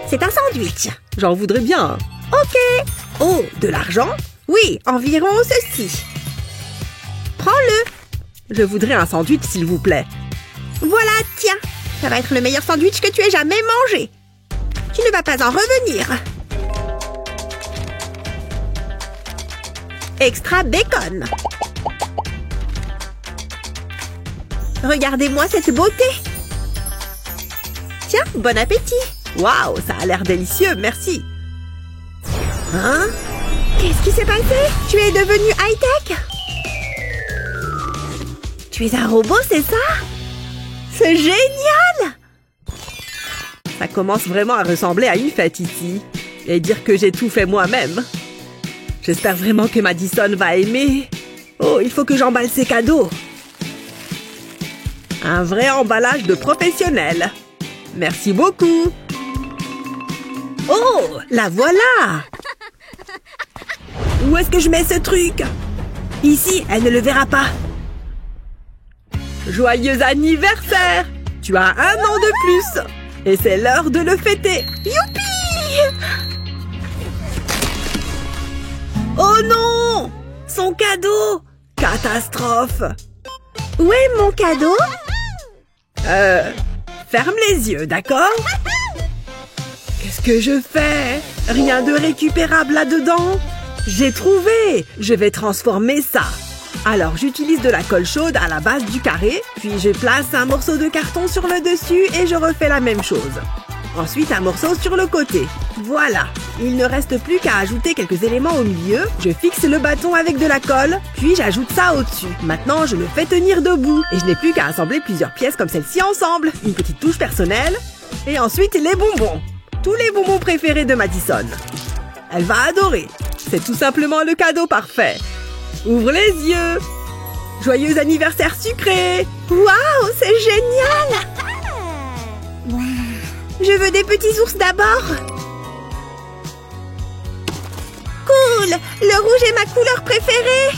C'est un sandwich. J'en voudrais bien. Ok. Oh, de l'argent? Oui, environ ceci. Prends-le. Je voudrais un sandwich, s'il vous plaît. Voilà, tiens. Ça va être le meilleur sandwich que tu aies jamais mangé. Tu ne vas pas en revenir. Extra bacon. Regardez-moi cette beauté. Tiens, bon appétit. Waouh, ça a l'air délicieux, merci. Hein? Qu'est-ce qui s'est passé? Tu es devenu high-tech? Tu es un robot, c'est ça? C'est génial! Ça commence vraiment à ressembler à une fête ici. Et dire que j'ai tout fait moi-même. J'espère vraiment que Madison va aimer. Oh, il faut que j'emballe ses cadeaux. Un vrai emballage de professionnel. Merci beaucoup. Oh, la voilà. Où est-ce que je mets ce truc? Ici, elle ne le verra pas. Joyeux anniversaire! Tu as 1 an de plus. Et c'est l'heure de le fêter. Youpi! Oh non! Son cadeau! Catastrophe! Où est mon cadeau? Ferme les yeux, d'accord? Qu'est-ce que je fais? Rien de récupérable là-dedans? J'ai trouvé! Je vais transformer ça. Alors, j'utilise de la colle chaude à la base du carré, puis je place un morceau de carton sur le dessus et je refais la même chose. Ensuite, un morceau sur le côté. Voilà. Il ne reste plus qu'à ajouter quelques éléments au milieu. Je fixe le bâton avec de la colle, puis j'ajoute ça au-dessus. Maintenant, je le fais tenir debout. Et je n'ai plus qu'à assembler plusieurs pièces comme celle-ci ensemble. Une petite touche personnelle. Et ensuite, les bonbons. Tous les bonbons préférés de Madison. Elle va adorer. C'est tout simplement le cadeau parfait. Ouvre les yeux. Joyeux anniversaire sucré. Waouh, c'est génial! Je veux des petits ours d'abord. Cool! Le rouge est ma couleur préférée.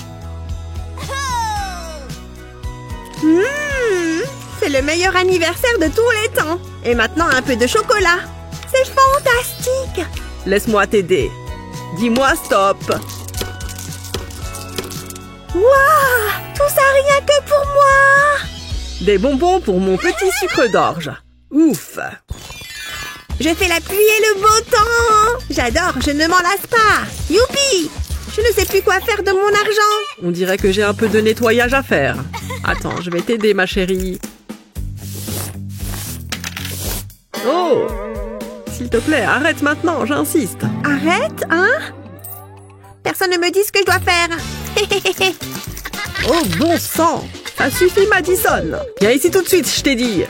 C'est le meilleur anniversaire de tous les temps. Et maintenant, un peu de chocolat. C'est fantastique! Laisse-moi t'aider. Dis-moi stop. Waouh! Tout ça rien que pour moi! Des bonbons pour mon petit sucre d'orge. Ouf! Je fais la pluie et le beau temps! J'adore, je ne m'en lasse pas! Youpi! Je ne sais plus quoi faire de mon argent! On dirait que j'ai un peu de nettoyage à faire. Attends, je vais t'aider, ma chérie. Oh! S'il te plaît, arrête maintenant, j'insiste. Arrête, hein? Personne ne me dit ce que je dois faire. Oh, bon sang! Ça suffit, Madison! Viens ici tout de suite, je t'ai dit!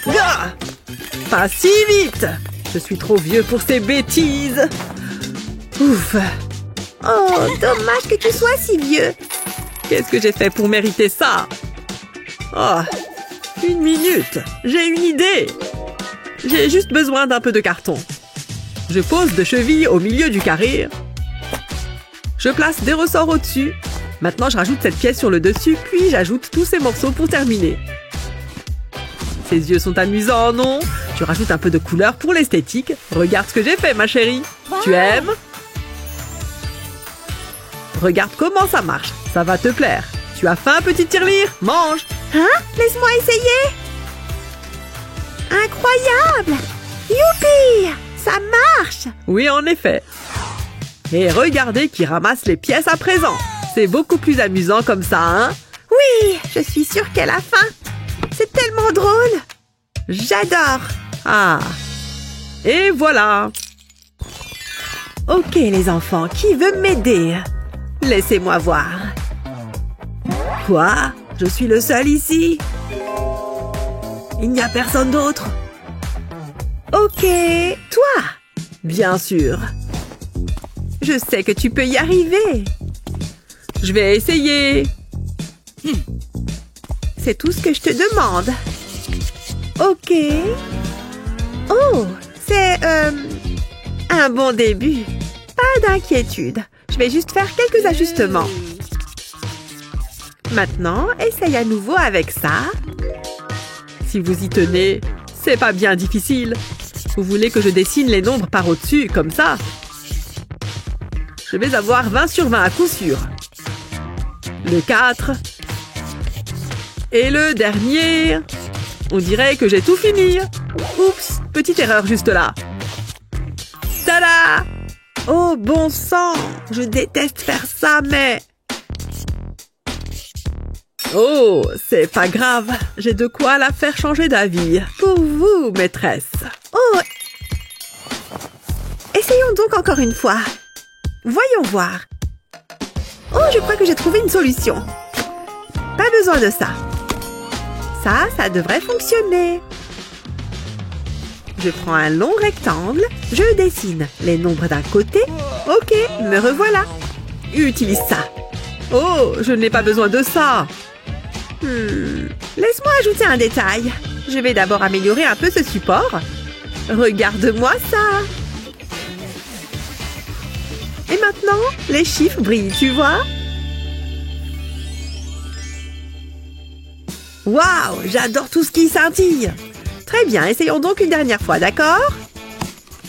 Ah! Pas si vite! Je suis trop vieux pour ces bêtises. Ouf. Oh, dommage que tu sois si vieux. Qu'est-ce que j'ai fait pour mériter ça? Oh, 1 minute. J'ai une idée. J'ai juste besoin d'un peu de carton. Je pose deux chevilles au milieu du carré. Je place des ressorts au-dessus. Maintenant, je rajoute cette pièce sur le dessus, puis j'ajoute tous ces morceaux pour terminer. Ses yeux sont amusants, non? Tu rajoutes un peu de couleur pour l'esthétique. Regarde ce que j'ai fait, ma chérie. Tu aimes? Regarde comment ça marche. Ça va te plaire. Tu as faim, petite tirelire? Mange! Hein? Laisse-moi essayer. Incroyable! Youpi! Ça marche! Oui, en effet. Et regardez qui ramasse les pièces à présent. C'est beaucoup plus amusant comme ça, hein? Oui, je suis sûre qu'elle a faim. C'est tellement drôle. J'adore. Ah. Et voilà. Ok, les enfants, qui veut m'aider? Laissez-moi voir. Quoi? Je suis le seul ici? Il n'y a personne d'autre? Ok, toi? Bien sûr. Je sais que tu peux y arriver. Je vais essayer. C'est tout ce que je te demande. Ok. Oh, c'est un bon début. Pas d'inquiétude. Je vais juste faire quelques ajustements. Maintenant, essaye à nouveau avec ça. Si vous y tenez, c'est pas bien difficile. Vous voulez que je dessine les nombres par au-dessus, comme ça? Je vais avoir 20 sur 20 à coup sûr. Le 4. Et le dernier. On dirait que j'ai tout fini. Oups, petite erreur juste là. Tada! Oh, bon sang! Je déteste faire ça, mais... Oh, c'est pas grave. J'ai de quoi la faire changer d'avis. Pour vous, maîtresse. Oh! Essayons donc encore une fois. Voyons voir. Oh, je crois que j'ai trouvé une solution. Pas besoin de ça. Ça devrait fonctionner. Je prends un long rectangle, je dessine les nombres d'un côté. Ok, me revoilà. Utilise ça. Oh, je n'ai pas besoin de ça. Laisse-moi ajouter un détail. Je vais d'abord améliorer un peu ce support. Regarde-moi ça. Et maintenant, les chiffres brillent, tu vois? Waouh, j'adore tout ce qui scintille. Très bien, essayons donc une dernière fois, d'accord?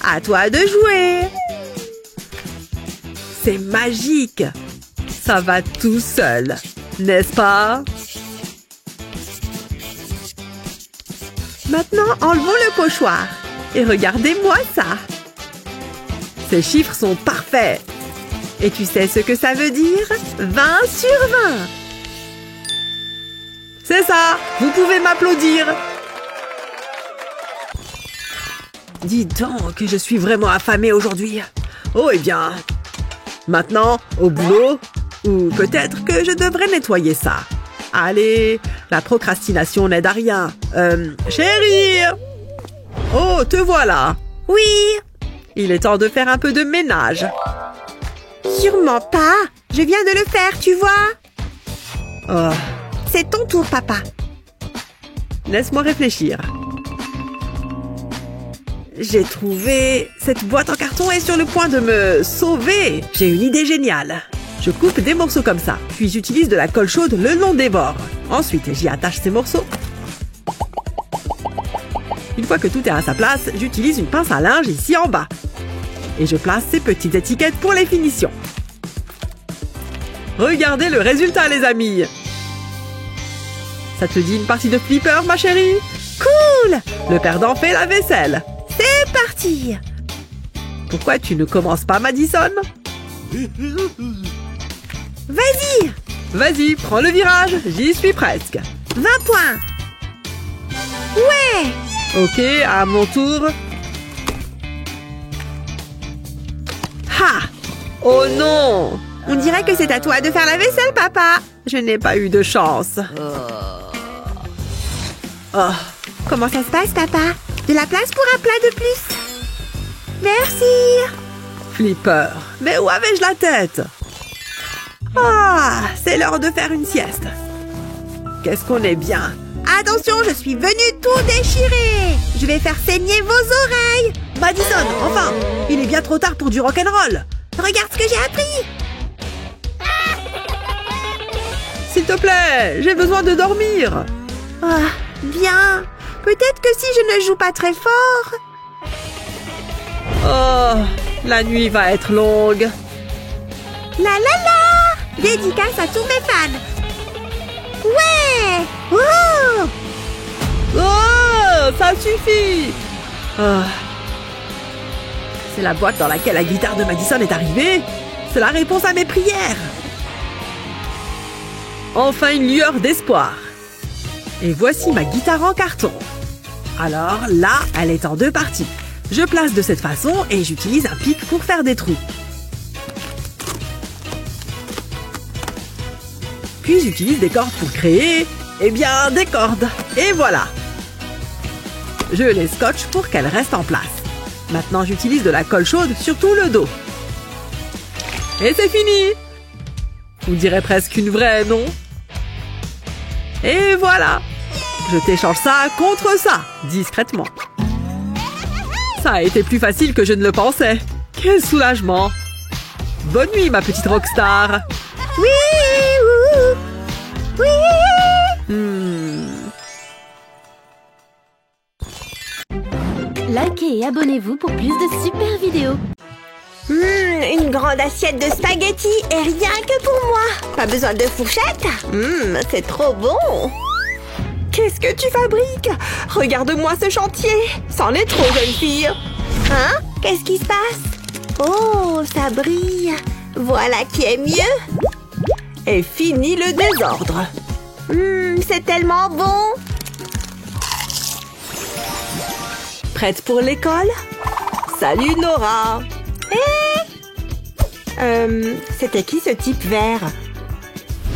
À toi de jouer. C'est magique. Ça va tout seul, n'est-ce pas? Maintenant, enlevons le pochoir. Et regardez-moi ça. Ces chiffres sont parfaits. Et tu sais ce que ça veut dire? 20 sur 20. C'est ça. Vous pouvez m'applaudir. Dis donc, je suis vraiment affamée aujourd'hui. Oh, eh bien, maintenant, au boulot. Ou peut-être que je devrais nettoyer ça. Allez, la procrastination n'aide à rien. Chérie! Oh, te voilà. Oui. Il est temps de faire un peu de ménage. Sûrement pas. Je viens de le faire, tu vois. Oh. C'est ton tour, papa. Laisse-moi réfléchir. J'ai trouvé... Cette boîte en carton est sur le point de me sauver. J'ai une idée géniale. Je coupe des morceaux comme ça, puis j'utilise de la colle chaude le long des bords. Ensuite, j'y attache ces morceaux. Une fois que tout est à sa place, j'utilise une pince à linge ici en bas. Et je place ces petites étiquettes pour les finitions. Regardez le résultat, les amis! Ça te dit une partie de flipper, ma chérie? Cool! Le perdant fait la vaisselle. C'est parti! Pourquoi tu ne commences pas, Madison? Vas-y! Vas-y, prends le virage, j'y suis presque. 20 points! Ouais! Ok, à mon tour. Ha! Oh non! On dirait que c'est à toi de faire la vaisselle, papa. Je n'ai pas eu de chance. Oh. Comment ça se passe, papa? De la place pour un plat de plus? Merci. Flipper, mais où avais-je la tête? Ah, c'est l'heure de faire une sieste. Qu'est-ce qu'on est bien. Attention, je suis venue tout déchirer. Je vais faire saigner vos oreilles. Madison, enfin, il est bien trop tard pour du rock'n'roll. Regarde ce que j'ai appris. S'il te plaît, j'ai besoin de dormir. Ah, bien. Peut-être que si je ne joue pas très fort... Oh, la nuit va être longue. La la la! Dédicace à tous mes fans. Ouais! Oh! Oh, ça suffit. Ah. C'est la boîte dans laquelle la guitare de Madison est arrivée. C'est la réponse à mes prières. Enfin une lueur d'espoir. Et voici ma guitare en carton. Alors là, elle est en 2 parties. Je place de cette façon et j'utilise un pic pour faire des trous. Puis j'utilise des cordes pour créer, eh bien, des cordes. Et voilà. Je les scotche pour qu'elles restent en place. Maintenant, j'utilise de la colle chaude sur tout le dos. Et c'est fini! On dirait presque une vraie, non? Et voilà! Je t'échange ça contre ça, discrètement. Ça a été plus facile que je ne le pensais. Quel soulagement! Bonne nuit, ma petite rockstar! Oui! Oui! Likez et abonnez-vous pour plus de super vidéos. Une grande assiette de spaghettis et rien que pour moi. Pas besoin de fourchette. C'est trop bon. Qu'est-ce que tu fabriques? Regarde-moi ce chantier. C'en est trop, jeune fille. Hein? Qu'est-ce qui se passe? Oh, ça brille. Voilà qui est mieux. Et fini le désordre. C'est tellement bon. Prête pour l'école? Salut Nora. C'était qui ce type vert?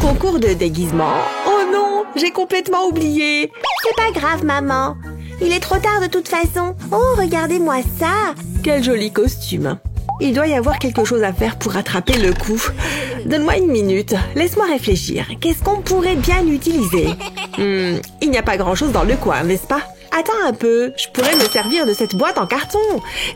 Concours de déguisement? Oh non, j'ai complètement oublié. C'est pas grave, maman. Il est trop tard de toute façon. Oh, regardez-moi ça. Quel joli costume. Il doit y avoir quelque chose à faire pour rattraper le coup. Donne-moi une minute. Laisse-moi réfléchir. Qu'est-ce qu'on pourrait bien utiliser? Il n'y a pas grand-chose dans le coin, n'est-ce pas? Attends un peu, je pourrais me servir de cette boîte en carton.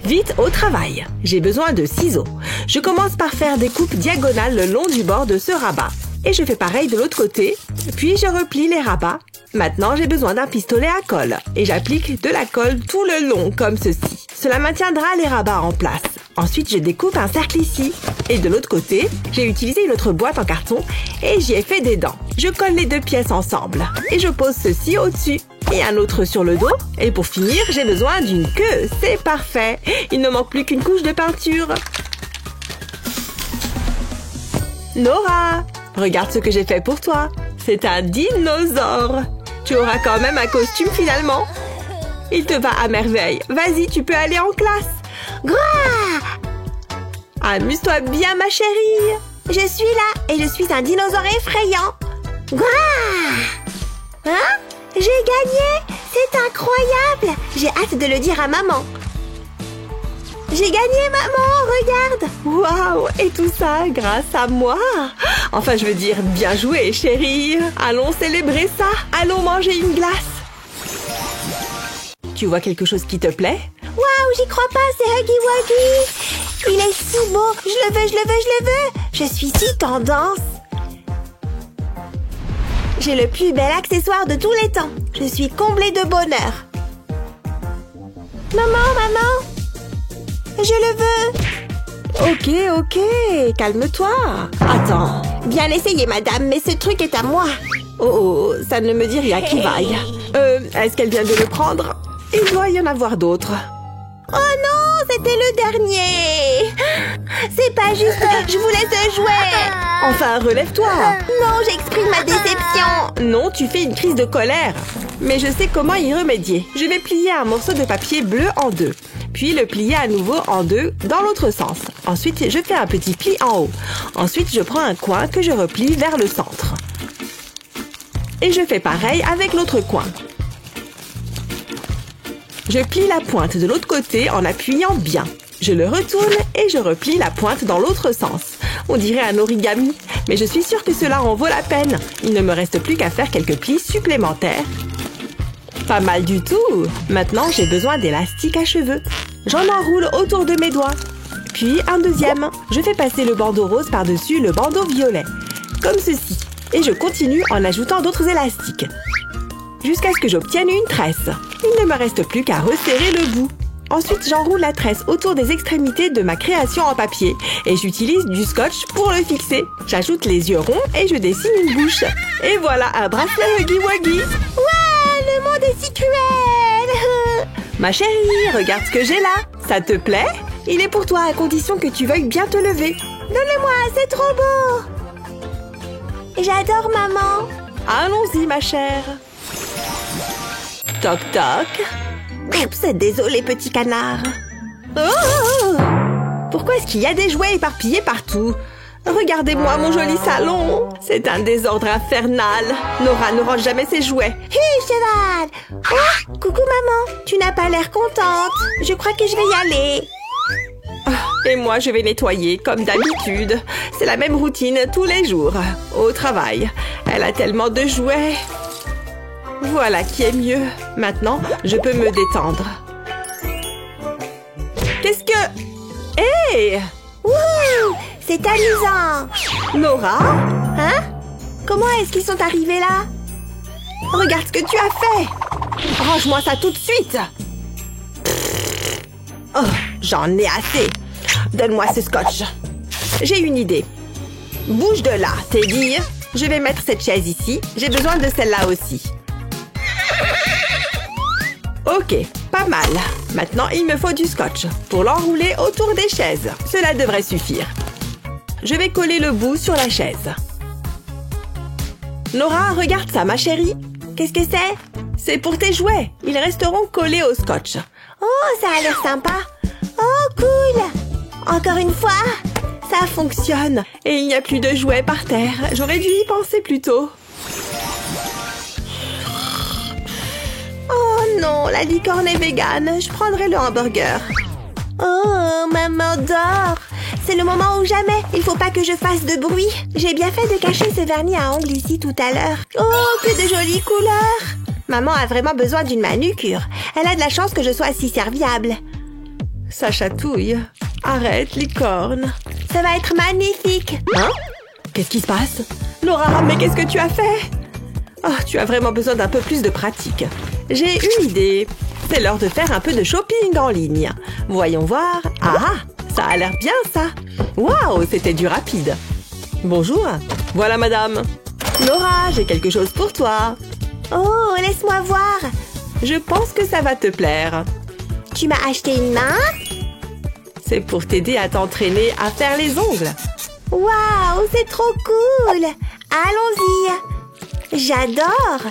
Vite au travail. J'ai besoin de ciseaux. Je commence par faire des coupes diagonales le long du bord de ce rabat. Et je fais pareil de l'autre côté. Puis je replie les rabats. Maintenant, j'ai besoin d'un pistolet à colle. Et j'applique de la colle tout le long, comme ceci. Cela maintiendra les rabats en place. Ensuite, je découpe un cercle ici. Et de l'autre côté, j'ai utilisé une autre boîte en carton et j'y ai fait des dents. Je colle les 2 pièces ensemble. Et je pose ceci au-dessus. Et un autre sur le dos. Et pour finir, j'ai besoin d'une queue. C'est parfait. Il ne manque plus qu'une couche de peinture. Nora, regarde ce que j'ai fait pour toi. C'est un dinosaure. Tu auras quand même un costume finalement. Il te va à merveille. Vas-y, tu peux aller en classe. Gouah! Amuse-toi bien, ma chérie. Je suis là et je suis un dinosaure effrayant. Gouah! Hein? J'ai gagné! C'est incroyable! J'ai hâte de le dire à maman. J'ai gagné, maman! Regarde! Waouh! Et tout ça grâce à moi! Enfin, je veux dire, bien joué, chérie! Allons célébrer ça! Allons manger une glace! Tu vois quelque chose qui te plaît? Waouh, j'y crois pas, c'est Huggy Wuggy! Il est si beau! Je le veux, je le veux, je le veux! Je suis si tendance! J'ai le plus bel accessoire de tous les temps. Je suis comblée de bonheur. Maman, maman! Je le veux! Ok, calme-toi. Attends. Bien essayé, madame, mais ce truc est à moi. Oh, ça ne me dit rien qui vaille. Est-ce qu'elle vient de le prendre? Il doit y en avoir d'autres. Oh non, c'était le dernier! C'est pas juste, je voulais ce jouet! Enfin, relève-toi! Non, j'exprime ma déception! Non, tu fais une crise de colère. Mais je sais comment y remédier. Je vais plier un morceau de papier bleu en 2. Puis le plier à nouveau en 2 dans l'autre sens. Ensuite, je fais un petit pli en haut. Ensuite, je prends un coin que je replie vers le centre. Et je fais pareil avec l'autre coin. Je plie la pointe de l'autre côté en appuyant bien. Je le retourne et je replie la pointe dans l'autre sens. On dirait un origami, mais je suis sûre que cela en vaut la peine. Il ne me reste plus qu'à faire quelques plis supplémentaires. Pas mal du tout. Maintenant, j'ai besoin d'élastiques à cheveux. J'en enroule autour de mes doigts. Puis un deuxième. Je fais passer le bandeau rose par-dessus le bandeau violet. Comme ceci. Et je continue en ajoutant d'autres élastiques. Jusqu'à ce que j'obtienne une tresse. Il ne me reste plus qu'à resserrer le bout. Ensuite, j'enroule la tresse autour des extrémités de ma création en papier et j'utilise du scotch pour le fixer. J'ajoute les yeux ronds et je dessine une bouche. Et voilà un bracelet Huggy Wuggy. Ouais, le monde est si cruel. Ma chérie, regarde ce que j'ai là. Ça te plaît? Il est pour toi à condition que tu veuilles bien te lever. Donne-le-moi, c'est trop beau. J'adore maman. Allons-y, ma chère. Toc toc. Oups, désolé, petit canard. Oh! Pourquoi est-ce qu'il y a des jouets éparpillés partout? Regardez-moi mon joli salon. C'est un désordre infernal. Nora ne range jamais ses jouets. Hé, cheval. Oh, coucou maman. Tu n'as pas l'air contente. Je crois que je vais y aller. Et moi, je vais nettoyer, comme d'habitude. C'est la même routine tous les jours. Au travail. Elle a tellement de jouets. Voilà qui est mieux. Maintenant, je peux me détendre. Qu'est-ce que... Hé! Wouhou! C'est amusant. Nora? Hein? Comment est-ce qu'ils sont arrivés là? Regarde ce que tu as fait! Range-moi ça tout de suite! Oh, j'en ai assez. Donne-moi ce scotch. J'ai une idée. Bouge de là, Teddy. Je vais mettre cette chaise ici. J'ai besoin de celle-là aussi. Ok, pas mal. Maintenant, il me faut du scotch pour l'enrouler autour des chaises. Cela devrait suffire. Je vais coller le bout sur la chaise. Nora, regarde ça, ma chérie. Qu'est-ce que c'est? C'est pour tes jouets. Ils resteront collés au scotch. Oh, ça a l'air sympa. Oh, cool. Encore une fois. Ça fonctionne. Et il n'y a plus de jouets par terre. J'aurais dû y penser plus tôt. Oh non, la licorne est végane. Je prendrai le hamburger. Oh, maman dort. C'est le moment ou jamais. Il faut pas que je fasse de bruit. J'ai bien fait de cacher ce vernis à ongles ici tout à l'heure. Oh, que de jolies couleurs. Maman a vraiment besoin d'une manucure. Elle a de la chance que je sois si serviable. Ça chatouille. Arrête, licorne. Ça va être magnifique. Hein? Qu'est-ce qui se passe? Nora, mais qu'est-ce que tu as fait? Oh, tu as vraiment besoin d'un peu plus de pratique. J'ai une idée. C'est l'heure de faire un peu de shopping en ligne. Voyons voir. Ah, ça a l'air bien ça. Waouh, c'était du rapide. Bonjour. Voilà madame. Nora, j'ai quelque chose pour toi. Oh, laisse-moi voir. Je pense que ça va te plaire. Tu m'as acheté une main? C'est pour t'aider à t'entraîner à faire les ongles. Waouh, c'est trop cool. Allons-y. J'adore.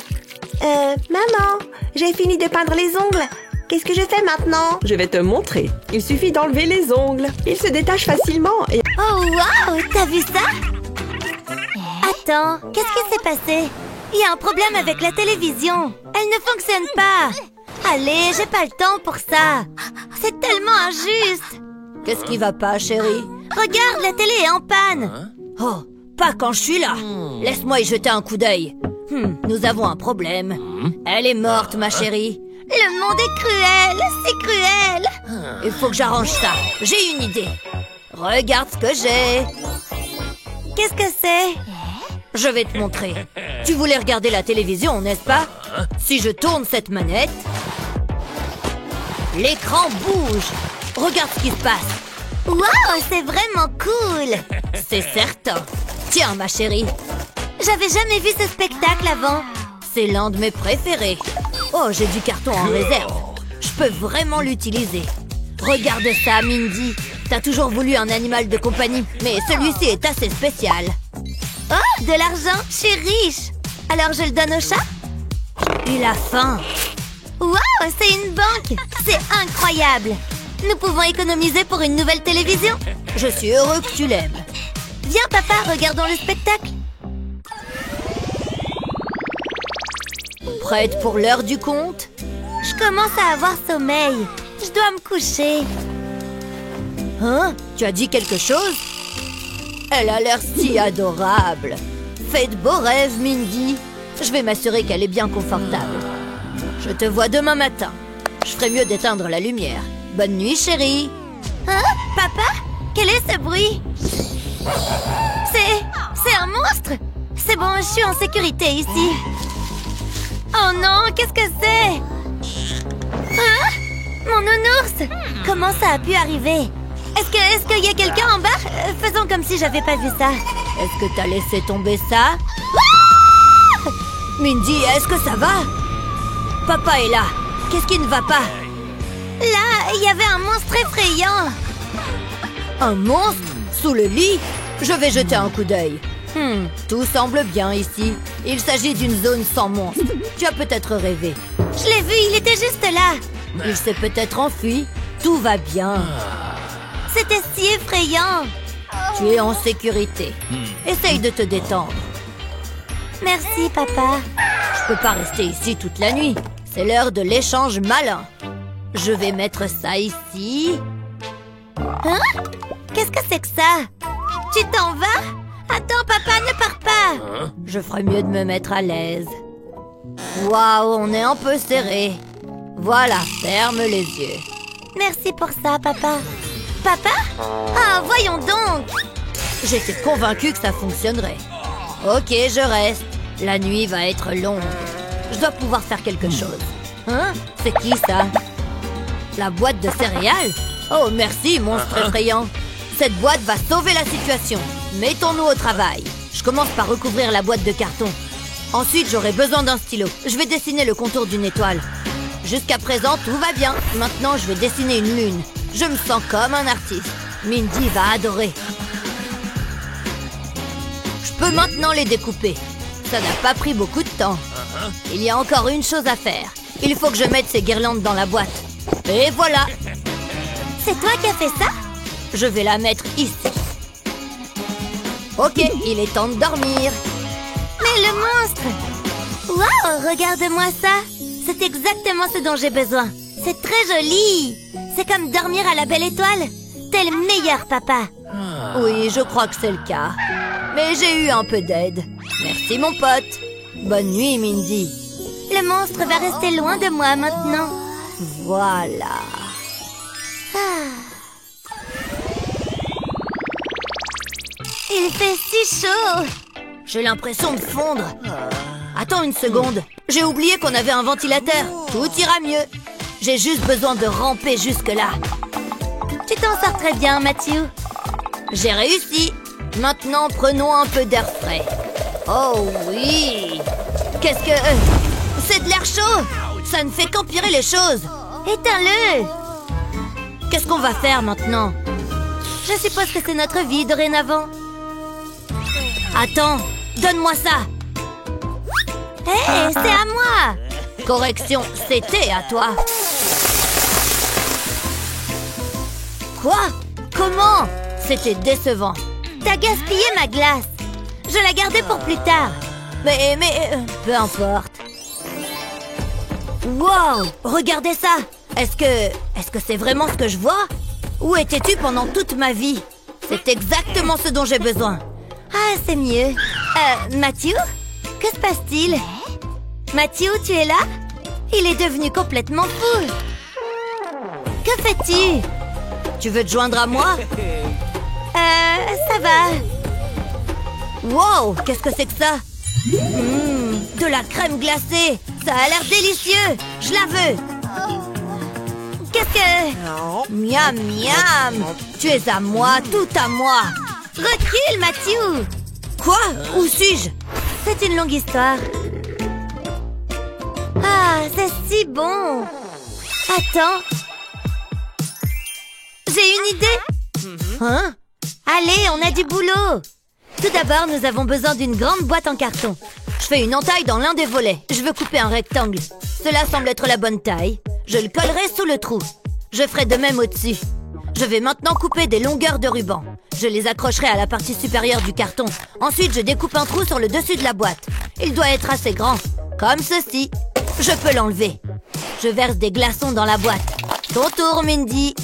Maman, j'ai fini de peindre les ongles. Qu'est-ce que je fais maintenant? Je vais te montrer. Il suffit d'enlever les ongles. Ils se détachent facilement et... Oh, waouh! T'as vu ça? Attends, qu'est-ce qui s'est passé? Il y a un problème avec la télévision. Elle ne fonctionne pas. Allez, j'ai pas le temps pour ça. C'est tellement injuste. Qu'est-ce qui va pas, chérie? Regarde, la télé est en panne. Oh, pas quand je suis là. Laisse-moi y jeter un coup d'œil. Nous avons un problème. Elle est morte, ma chérie. Le monde est cruel, c'est cruel. Il faut que j'arrange ça. J'ai une idée. Regarde ce que j'ai. Qu'est-ce que c'est? Je vais te montrer. Tu voulais regarder la télévision, n'est-ce pas? Si je tourne cette manette, l'écran bouge. Regarde ce qui se passe. Waouh, c'est vraiment cool. C'est certain. Tiens, ma chérie. J'avais jamais vu ce spectacle avant. C'est l'un de mes préférés. Oh, j'ai du carton en réserve. Je peux vraiment l'utiliser. Regarde ça, Mindy. T'as toujours voulu un animal de compagnie, mais celui-ci est assez spécial. Oh, de l'argent, je suis riche. Alors je le donne au chat? Il a faim. Waouh, c'est une banque. C'est incroyable. Nous pouvons économiser pour une nouvelle télévision. Je suis heureux que tu l'aimes. Viens, papa, regardons le spectacle. Prête pour l'heure du conte? Je commence à avoir sommeil. Je dois me coucher. Hein? Tu as dit quelque chose? Elle a l'air si adorable. Fais de beaux rêves, Mindy. Je vais m'assurer qu'elle est bien confortable. Je te vois demain matin. Je ferais mieux d'éteindre la lumière. Bonne nuit, chérie. Hein? Papa? Quel est ce bruit? C'est un monstre! C'est bon, je suis en sécurité ici. Oh non, qu'est-ce que c'est? Hein? Mon nounours! Comment ça a pu arriver? Est-ce qu'il y a quelqu'un en bas? Faisons comme si j'avais pas vu ça. Est-ce que t'as laissé tomber ça? Mindy, est-ce que ça va? Papa est là. Qu'est-ce qui ne va pas? Là, il y avait un monstre effrayant. Un monstre? Sous le lit? Je vais jeter un coup d'œil. Tout semble bien ici. Il s'agit d'une zone sans monstre. Tu as peut-être rêvé. Je l'ai vu, il était juste là. Il s'est peut-être enfui. Tout va bien. C'était si effrayant. Tu es en sécurité. Essaye de te détendre. Merci, papa. Je peux pas rester ici toute la nuit. C'est l'heure de l'échange malin. Je vais mettre ça ici. Hein? Qu'est-ce que c'est que ça? Tu t'en vas? Attends, papa, ne pars pas. Je ferais mieux de me mettre à l'aise. Waouh, on est un peu serré. Voilà, ferme les yeux. Merci pour ça, papa. Papa? Ah, voyons donc. J'étais convaincue que ça fonctionnerait. Ok, je reste. La nuit va être longue. Je dois pouvoir faire quelque chose. Hein? C'est qui ça? La boîte de céréales? Oh, merci, monstre effrayant. Cette boîte va sauver la situation. Mettons-nous au travail. Je commence par recouvrir la boîte de carton. Ensuite, j'aurai besoin d'un stylo. Je vais dessiner le contour d'une étoile. Jusqu'à présent, tout va bien. Maintenant, je vais dessiner une lune. Je me sens comme un artiste. Mindy va adorer. Je peux maintenant les découper. Ça n'a pas pris beaucoup de temps. Il y a encore une chose à faire. Il faut que je mette ces guirlandes dans la boîte. Et voilà. C'est toi qui as fait ça? Je vais la mettre ici. Ok, il est temps de dormir. Mais le monstre! Waouh, regarde-moi ça! C'est exactement ce dont j'ai besoin. C'est très joli! C'est comme dormir à la belle étoile. T'es le meilleur, papa. Oui, je crois que c'est le cas. Mais j'ai eu un peu d'aide. Merci, mon pote. Bonne nuit, Mindy. Le monstre va rester loin de moi maintenant. Voilà. Il fait si chaud. J'ai l'impression de fondre. Attends une seconde. J'ai oublié qu'on avait un ventilateur. Tout ira mieux. J'ai juste besoin de ramper jusque-là. Tu t'en sors très bien, Matthew. J'ai réussi. Maintenant, prenons un peu d'air frais. Oh oui. Qu'est-ce que... c'est de l'air chaud. Ça ne fait qu'empirer les choses. Éteins-le. Qu'est-ce qu'on va faire maintenant? Je suppose que c'est notre vie dorénavant. Attends, donne-moi ça. Hé, c'est à moi. Correction, c'était à toi. Quoi? Comment? C'était décevant. T'as gaspillé ma glace. Je la gardais pour plus tard. Mais, peu importe. Wow, regardez ça. Est-ce que c'est vraiment ce que je vois? Où étais-tu pendant toute ma vie? C'est exactement ce dont j'ai besoin. Ah, c'est mieux. Matthew? Que se passe-t-il? Matthew, tu es là? Il est devenu complètement fou. Que fais-tu? Tu veux te joindre à moi? Ça va. Wow, qu'est-ce que c'est que ça? De la crème glacée. Ça a l'air délicieux. Je la veux. Qu'est-ce que... Miam, miam. Tu es à moi, tout à moi. Recule, Matthew. Quoi? Où suis-je? C'est une longue histoire. Ah, c'est si bon. Attends. J'ai une idée. Hein? Allez, on a du boulot. Tout d'abord, nous avons besoin d'une grande boîte en carton. Je fais une entaille dans l'un des volets. Je veux couper un rectangle. Cela semble être la bonne taille. Je le collerai sous le trou. Je ferai de même au-dessus. Je vais maintenant couper des longueurs de ruban. Je les accrocherai à la partie supérieure du carton. Ensuite, je découpe un trou sur le dessus de la boîte. Il doit être assez grand. Comme ceci. Je peux l'enlever. Je verse des glaçons dans la boîte. Ton tour, Mindy.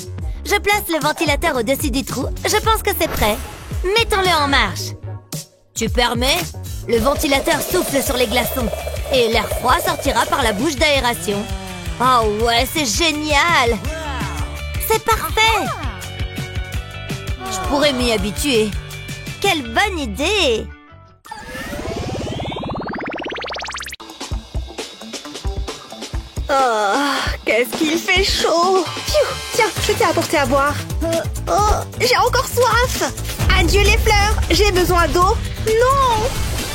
Je place le ventilateur au-dessus du trou. Je pense que c'est prêt. Mettons-le en marche. Tu permets? Le ventilateur souffle sur les glaçons. Et l'air froid sortira par la bouche d'aération. Oh ouais, c'est génial! C'est parfait! Je pourrais m'y habituer. Quelle bonne idée! Oh, qu'est-ce qu'il fait chaud! Pfiou, tiens, je t'ai apporté à boire. J'ai encore soif! Adieu les fleurs, j'ai besoin d'eau. Non!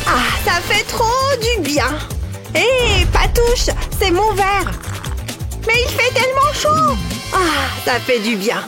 Ah, ça fait trop du bien. Hé, Patouche, c'est mon verre. Mais il fait tellement chaud. Ah, ça fait du bien.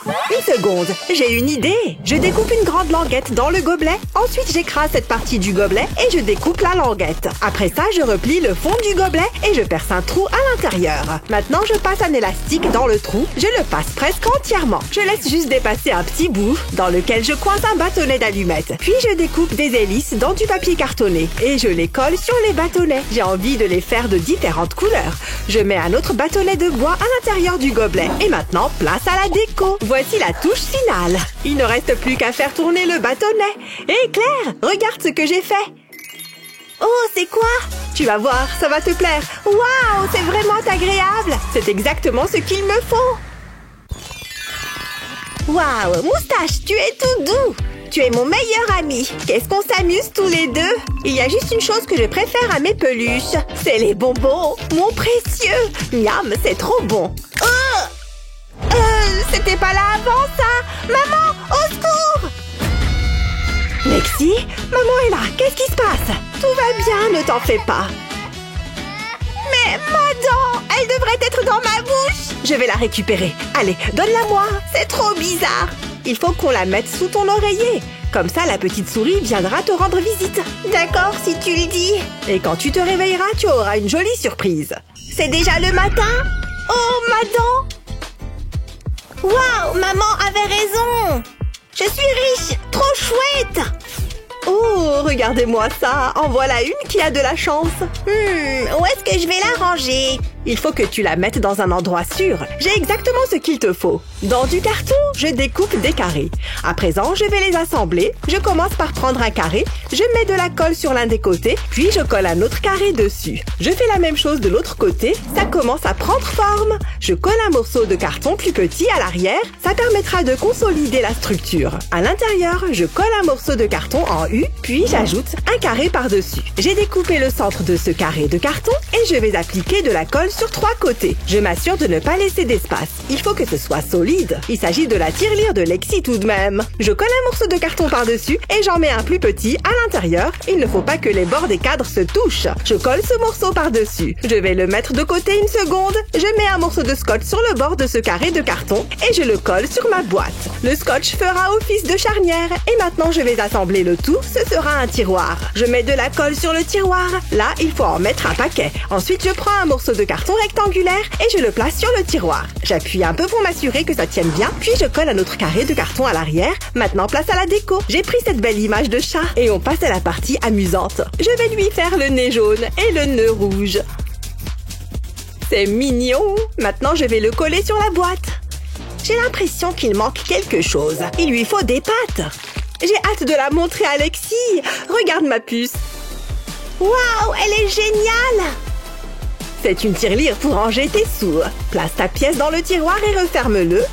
Une seconde, j'ai une idée. Je découpe une grande languette dans le gobelet. Ensuite, j'écrase cette partie du gobelet et je découpe la languette. Après ça, je replie le fond du gobelet et je perce un trou à l'intérieur. Maintenant, je passe un élastique dans le trou. Je le passe presque entièrement. Je laisse juste dépasser un petit bout dans lequel je coince un bâtonnet d'allumettes. Puis, je découpe des hélices dans du papier cartonné et je les colle sur les bâtonnets. J'ai envie de les faire de différentes couleurs. Je mets un autre bâtonnet de bois à l'intérieur du gobelet. Et maintenant, place à la déco. Voici la touche finale. Il ne reste plus qu'à faire tourner le bâtonnet. Hé Claire, regarde ce que j'ai fait. Oh, c'est quoi? Tu vas voir, ça va te plaire. Waouh, c'est vraiment agréable. C'est exactement ce qu'il me faut. Waouh, Moustache, tu es tout doux. Tu es mon meilleur ami. Qu'est-ce qu'on s'amuse tous les deux? Il y a juste une chose que je préfère à mes peluches. C'est les bonbons. Mon précieux. Miam, c'est trop bon. C'était pas là avant, ça! Maman, au secours! Lexi, maman est là. Qu'est-ce qui se passe? Tout va bien, ne t'en fais pas. Mais ma dent, elle devrait être dans ma bouche. Je vais la récupérer. Allez, donne-la-moi. C'est trop bizarre. Il faut qu'on la mette sous ton oreiller. Comme ça, la petite souris viendra te rendre visite. D'accord, si tu le dis. Et quand tu te réveilleras, tu auras une jolie surprise. C'est déjà le matin? Oh, ma dent! Waouh, maman avait raison! Je suis riche! Trop chouette! Oh, regardez-moi ça! En voilà une qui a de la chance! Où est-ce que je vais la ranger? Il faut que tu la mettes dans un endroit sûr. J'ai exactement ce qu'il te faut. Dans du carton, je découpe des carrés. À présent, je vais les assembler. Je commence par prendre un carré. Je mets de la colle sur l'un des côtés, puis je colle un autre carré dessus. Je fais la même chose de l'autre côté. Ça commence à prendre forme. Je colle un morceau de carton plus petit à l'arrière. Ça permettra de consolider la structure. À l'intérieur, je colle un morceau de carton en U, puis j'ajoute un carré par-dessus. J'ai découpé le centre de ce carré de carton et je vais appliquer de la colle sur 3 côtés. Je m'assure de ne pas laisser d'espace. Il faut que ce soit solide. Il s'agit de la tirelire de Lexi tout de même. Je colle un morceau de carton par-dessus et j'en mets un plus petit à l'intérieur. Il ne faut pas que les bords des cadres se touchent. Je colle ce morceau par-dessus. Je vais le mettre de côté une seconde. Je mets un morceau de scotch sur le bord de ce carré de carton et je le colle sur ma boîte. Le scotch fera office de charnière et maintenant je vais assembler le tout. Ce sera un tiroir. Je mets de la colle sur le tiroir. Là, il faut en mettre un paquet. Ensuite, je prends un morceau de carton rectangulaire et je le place sur le tiroir. J'appuie un peu pour m'assurer que ça tienne bien, puis je colle un autre carré de carton à l'arrière. Maintenant, place à la déco. J'ai pris cette belle image de chat et on passe à la partie amusante. Je vais lui faire le nez jaune et le nœud rouge. C'est mignon. Maintenant, je vais le coller sur la boîte. J'ai l'impression qu'il manque quelque chose. Il lui faut des pattes. J'ai hâte de la montrer à Lexi. Regarde ma puce. Waouh, elle est géniale! C'est une tirelire pour ranger tes sous. Place ta pièce dans le tiroir et referme-le.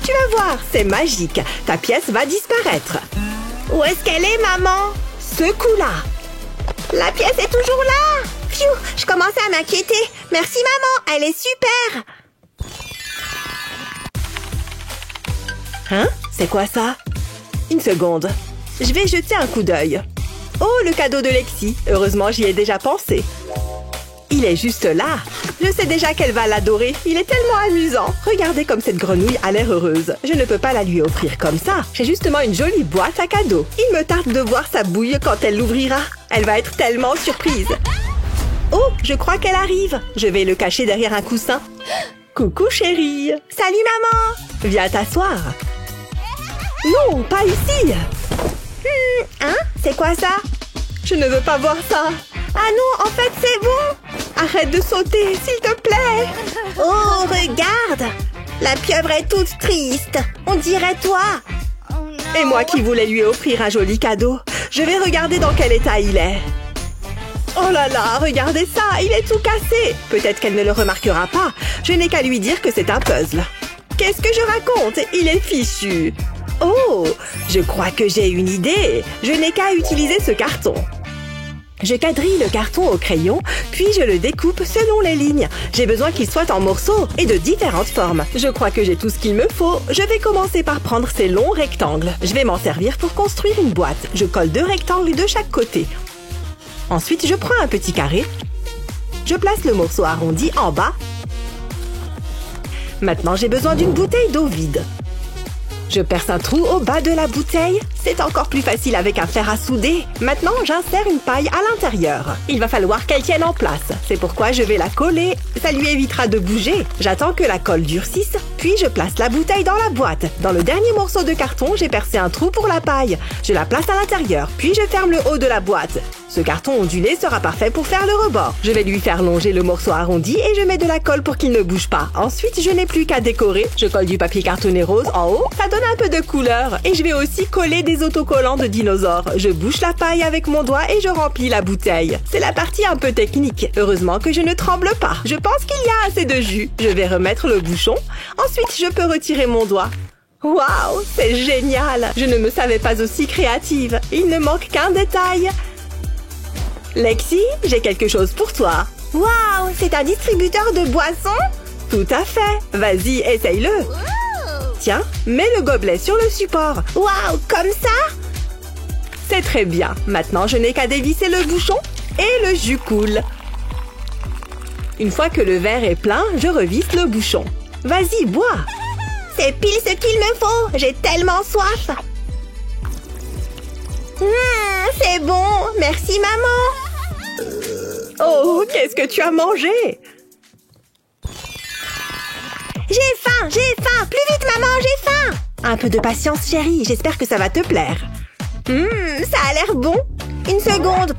Tu vas voir, c'est magique. Ta pièce va disparaître. Où est-ce qu'elle est, maman? Ce coup-là. La pièce est toujours là. Pfiou, je commençais à m'inquiéter. Merci, maman, elle est super. Hein? C'est quoi ça? Une seconde. Je vais jeter un coup d'œil. Oh, le cadeau de Lexi. Heureusement, j'y ai déjà pensé. Il est juste là. Je sais déjà qu'elle va l'adorer. Il est tellement amusant. Regardez comme cette grenouille a l'air heureuse. Je ne peux pas la lui offrir comme ça. J'ai justement une jolie boîte à cadeaux. Il me tarde de voir sa bouille quand elle l'ouvrira. Elle va être tellement surprise. Oh, je crois qu'elle arrive. Je vais le cacher derrière un coussin. Coucou chérie. Salut maman. Viens t'asseoir. Non, pas ici. Hein? C'est quoi ça? Je ne veux pas voir ça. Ah non, en fait, c'est bon. Arrête de sauter, s'il te plaît. Oh, regarde. La pieuvre est toute triste. On dirait toi. Et moi qui voulais lui offrir un joli cadeau. Je vais regarder dans quel état il est. Oh là là, regardez ça, il est tout cassé. Peut-être qu'elle ne le remarquera pas. Je n'ai qu'à lui dire que c'est un puzzle. Qu'est-ce que je raconte? Il est fichu. Oh, je crois que j'ai une idée. Je n'ai qu'à utiliser ce carton. Je quadrille le carton au crayon, puis je le découpe selon les lignes. J'ai besoin qu'il soit en morceaux et de différentes formes. Je crois que j'ai tout ce qu'il me faut. Je vais commencer par prendre ces longs rectangles. Je vais m'en servir pour construire une boîte. Je colle 2 rectangles de chaque côté. Ensuite, je prends un petit carré. Je place le morceau arrondi en bas. Maintenant, j'ai besoin d'une bouteille d'eau vide. Je perce un trou au bas de la bouteille. C'est encore plus facile avec un fer à souder. Maintenant, j'insère une paille à l'intérieur. Il va falloir qu'elle tienne en place. C'est pourquoi je vais la coller. Ça lui évitera de bouger. J'attends que la colle durcisse, puis je place la bouteille dans la boîte. Dans le dernier morceau de carton, j'ai percé un trou pour la paille. Je la place à l'intérieur, puis je ferme le haut de la boîte. Ce carton ondulé sera parfait pour faire le rebord. Je vais lui faire longer le morceau arrondi et je mets de la colle pour qu'il ne bouge pas. Ensuite, je n'ai plus qu'à décorer. Je colle du papier cartonné rose en haut. Ça donne un peu de couleur. Et je vais aussi coller des autocollants de dinosaures. Je bouche la paille avec mon doigt et je remplis la bouteille. C'est la partie un peu technique. Heureusement que je ne tremble pas. Je pense qu'il y a assez de jus. Je vais remettre le bouchon. Ensuite, je peux retirer mon doigt. Waouh, c'est génial! Je ne me savais pas aussi créative. Il ne manque qu'un détail. Lexi, j'ai quelque chose pour toi. Waouh, c'est un distributeur de boissons? Tout à fait. Vas-y, essaye-le. Tiens, mets le gobelet sur le support. Waouh, comme ça? C'est très bien. Maintenant, je n'ai qu'à dévisser le bouchon et le jus coule. Une fois que le verre est plein, je revisse le bouchon. Vas-y, bois. C'est pile ce qu'il me faut. J'ai tellement soif. C'est bon. Merci, maman. Oh, qu'est-ce que tu as mangé? J'ai faim, j'ai faim. Plus vite, maman, j'ai faim. Un peu de patience, chérie. J'espère que ça va te plaire. Ça a l'air bon. Une seconde.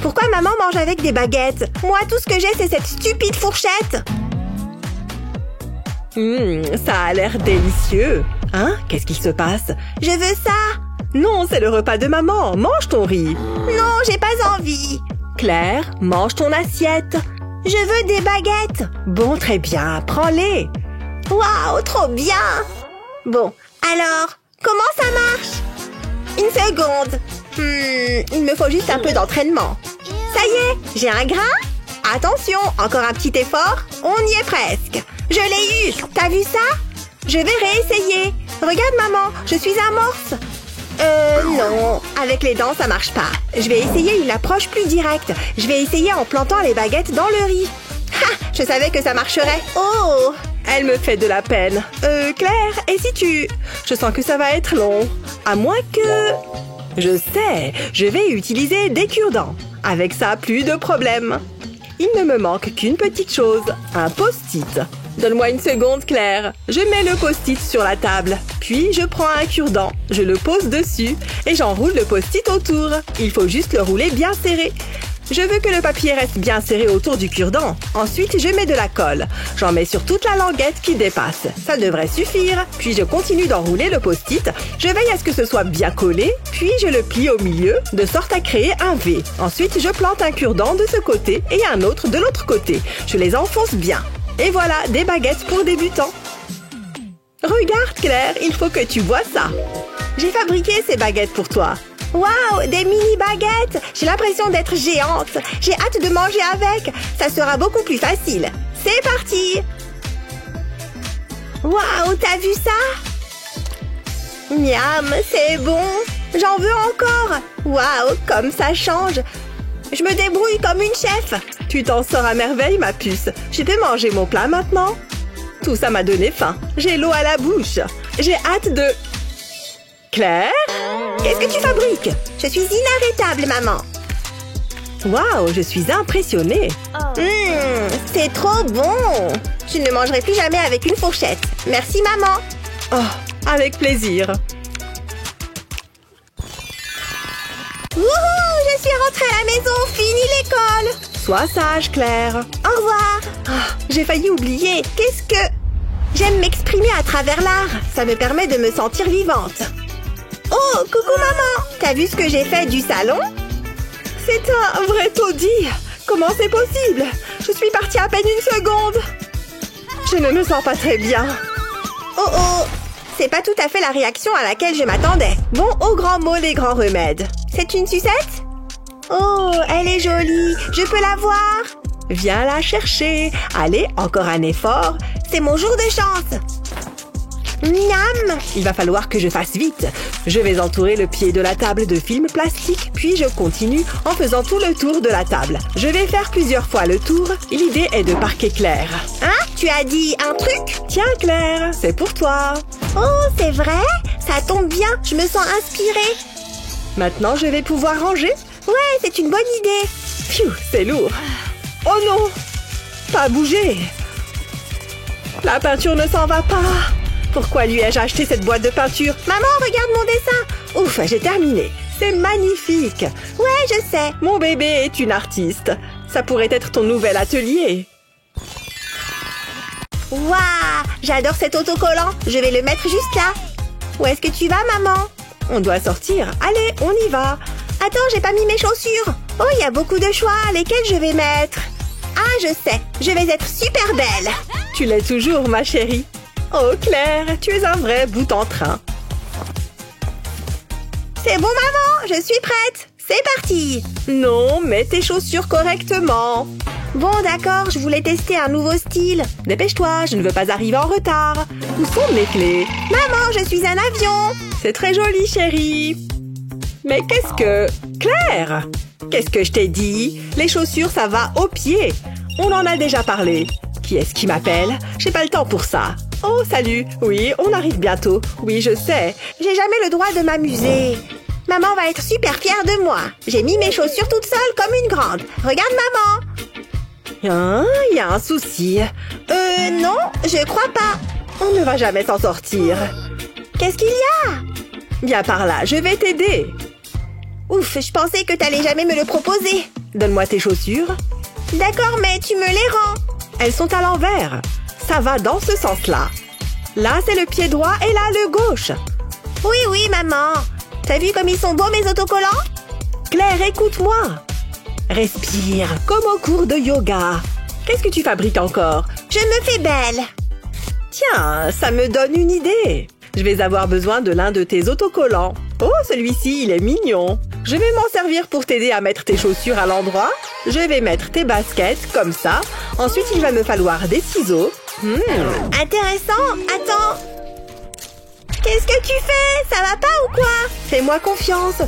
Pourquoi maman mange avec des baguettes? Moi, tout ce que j'ai, c'est cette stupide fourchette. Ça a l'air délicieux. Hein? Qu'est-ce qui se passe? Je veux ça. Non, c'est le repas de maman. Mange ton riz. Non, j'ai pas envie. Claire, mange ton assiette. Je veux des baguettes. Bon, très bien. Prends-les. Waouh, trop bien. Bon, alors, comment ça marche? Une seconde. Il me faut juste un peu d'entraînement. Ça y est, j'ai un grain. Attention, encore un petit effort. On y est presque. Je l'ai eu. T'as vu ça? Je vais réessayer. Regarde, maman, je suis amorce. Non. Avec les dents, ça marche pas. Je vais essayer une approche plus directe. Je vais essayer en plantant les baguettes dans le riz. Ha! Je savais que ça marcherait. Oh! Elle me fait de la peine. Claire, et si tu... Je sens que ça va être long. À moins que... Je sais, je vais utiliser des cure-dents. Avec ça, plus de problème. Il ne me manque qu'une petite chose, un post-it. Donne-moi une seconde, Claire. Je mets le post-it sur la table. Puis, je prends un cure-dent. Je le pose dessus et j'enroule le post-it autour. Il faut juste le rouler bien serré. Je veux que le papier reste bien serré autour du cure-dent. Ensuite, je mets de la colle. J'en mets sur toute la languette qui dépasse. Ça devrait suffire. Puis, je continue d'enrouler le post-it. Je veille à ce que ce soit bien collé. Puis, je le plie au milieu, de sorte à créer un V. Ensuite, je plante un cure-dent de ce côté et un autre de l'autre côté. Je les enfonce bien. Et voilà, des baguettes pour débutants. Regarde, Claire, il faut que tu vois ça. J'ai fabriqué ces baguettes pour toi. Waouh, des mini-baguettes! J'ai l'impression d'être géante. J'ai hâte de manger avec. Ça sera beaucoup plus facile. C'est parti! Waouh, t'as vu ça? Miam, c'est bon. J'en veux encore. Waouh, comme ça change. Je me débrouille comme une chef. Tu t'en sors à merveille, ma puce. Je peux manger mon plat maintenant? Tout ça m'a donné faim. J'ai l'eau à la bouche. J'ai hâte de... Claire? Qu'est-ce que tu fabriques? Je suis inarrêtable, maman. Waouh, je suis impressionnée. C'est trop bon. Je ne mangerai plus jamais avec une fourchette. Merci, maman. Oh, avec plaisir. Wouhou, je suis rentrée à la maison. Fini l'école. Sois sage, Claire. Au revoir. Oh, j'ai failli oublier. Qu'est-ce que... J'aime m'exprimer à travers l'art. Ça me permet de me sentir vivante. Oh, coucou maman! T'as vu ce que j'ai fait du salon? C'est un vrai taudis. Comment c'est possible? Je suis partie à peine une seconde. Je ne me sens pas très bien. Oh oh! C'est pas tout à fait la réaction à laquelle je m'attendais. Bon, aux grands mots, les grands remèdes. C'est une sucette? Oh, elle est jolie. Je peux la voir? Viens la chercher. Allez, encore un effort. C'est mon jour de chance. Miam! Il va falloir que je fasse vite. Je vais entourer le pied de la table de film plastique, puis je continue en faisant tout le tour de la table. Je vais faire plusieurs fois le tour. L'idée est de parquer Claire. Hein? Tu as dit un truc? Tiens Claire, c'est pour toi. Oh, c'est vrai? Ça tombe bien, je me sens inspirée. Maintenant, je vais pouvoir ranger? Ouais, c'est une bonne idée. Pfiou, c'est lourd. Oh non! Pas bouger. La peinture ne s'en va pas. Pourquoi lui ai-je acheté cette boîte de peinture? Maman, regarde mon dessin. Ouf, j'ai terminé. C'est magnifique. Ouais, je sais. Mon bébé est une artiste. Ça pourrait être ton nouvel atelier. Waouh, j'adore cet autocollant. Je vais le mettre juste là. Où est-ce que tu vas, maman? On doit sortir. Allez, on y va. Attends, j'ai pas mis mes chaussures. Oh, il y a beaucoup de choix. Lesquels je vais mettre? Ah, je sais. Je vais être super belle. Tu l'es toujours, ma chérie. Oh, Claire, tu es un vrai bout en train. C'est bon, maman. Je suis prête. C'est parti. Non, mets tes chaussures correctement. Bon, d'accord, je voulais tester un nouveau style. Dépêche-toi, je ne veux pas arriver en retard. Où sont mes clés? Maman, je suis un avion. C'est très joli, chérie. Mais qu'est-ce que... Claire! Qu'est-ce que je t'ai dit? Les chaussures, ça va aux pieds. On en a déjà parlé. Qui est-ce qui m'appelle? J'ai pas le temps pour ça. Oh, salut. Oui, on arrive bientôt. Oui, je sais. J'ai jamais le droit de m'amuser. Maman va être super fière de moi. J'ai mis mes chaussures toute seule comme une grande. Regarde, maman. Hein, il y a un souci. Non, je crois pas. On ne va jamais s'en sortir. Qu'est-ce qu'il y a? Viens par là, je vais t'aider. Ouf, je pensais que t'allais jamais me le proposer. Donne-moi tes chaussures. D'accord, mais tu me les rends. Elles sont à l'envers. Ça va dans ce sens-là. Là, c'est le pied droit et là, le gauche. Oui, oui, maman. T'as vu comme ils sont beaux, mes autocollants? Claire, écoute-moi. Respire, comme au cours de yoga. Qu'est-ce que tu fabriques encore? Je me fais belle. Tiens, ça me donne une idée. Je vais avoir besoin de l'un de tes autocollants. Oh, celui-ci, il est mignon. Je vais m'en servir pour t'aider à mettre tes chaussures à l'endroit. Je vais mettre tes baskets, comme ça. Ensuite, il va me falloir des ciseaux. Intéressant. Attends. Qu'est-ce que tu fais? Ça va pas ou quoi? Fais-moi confiance.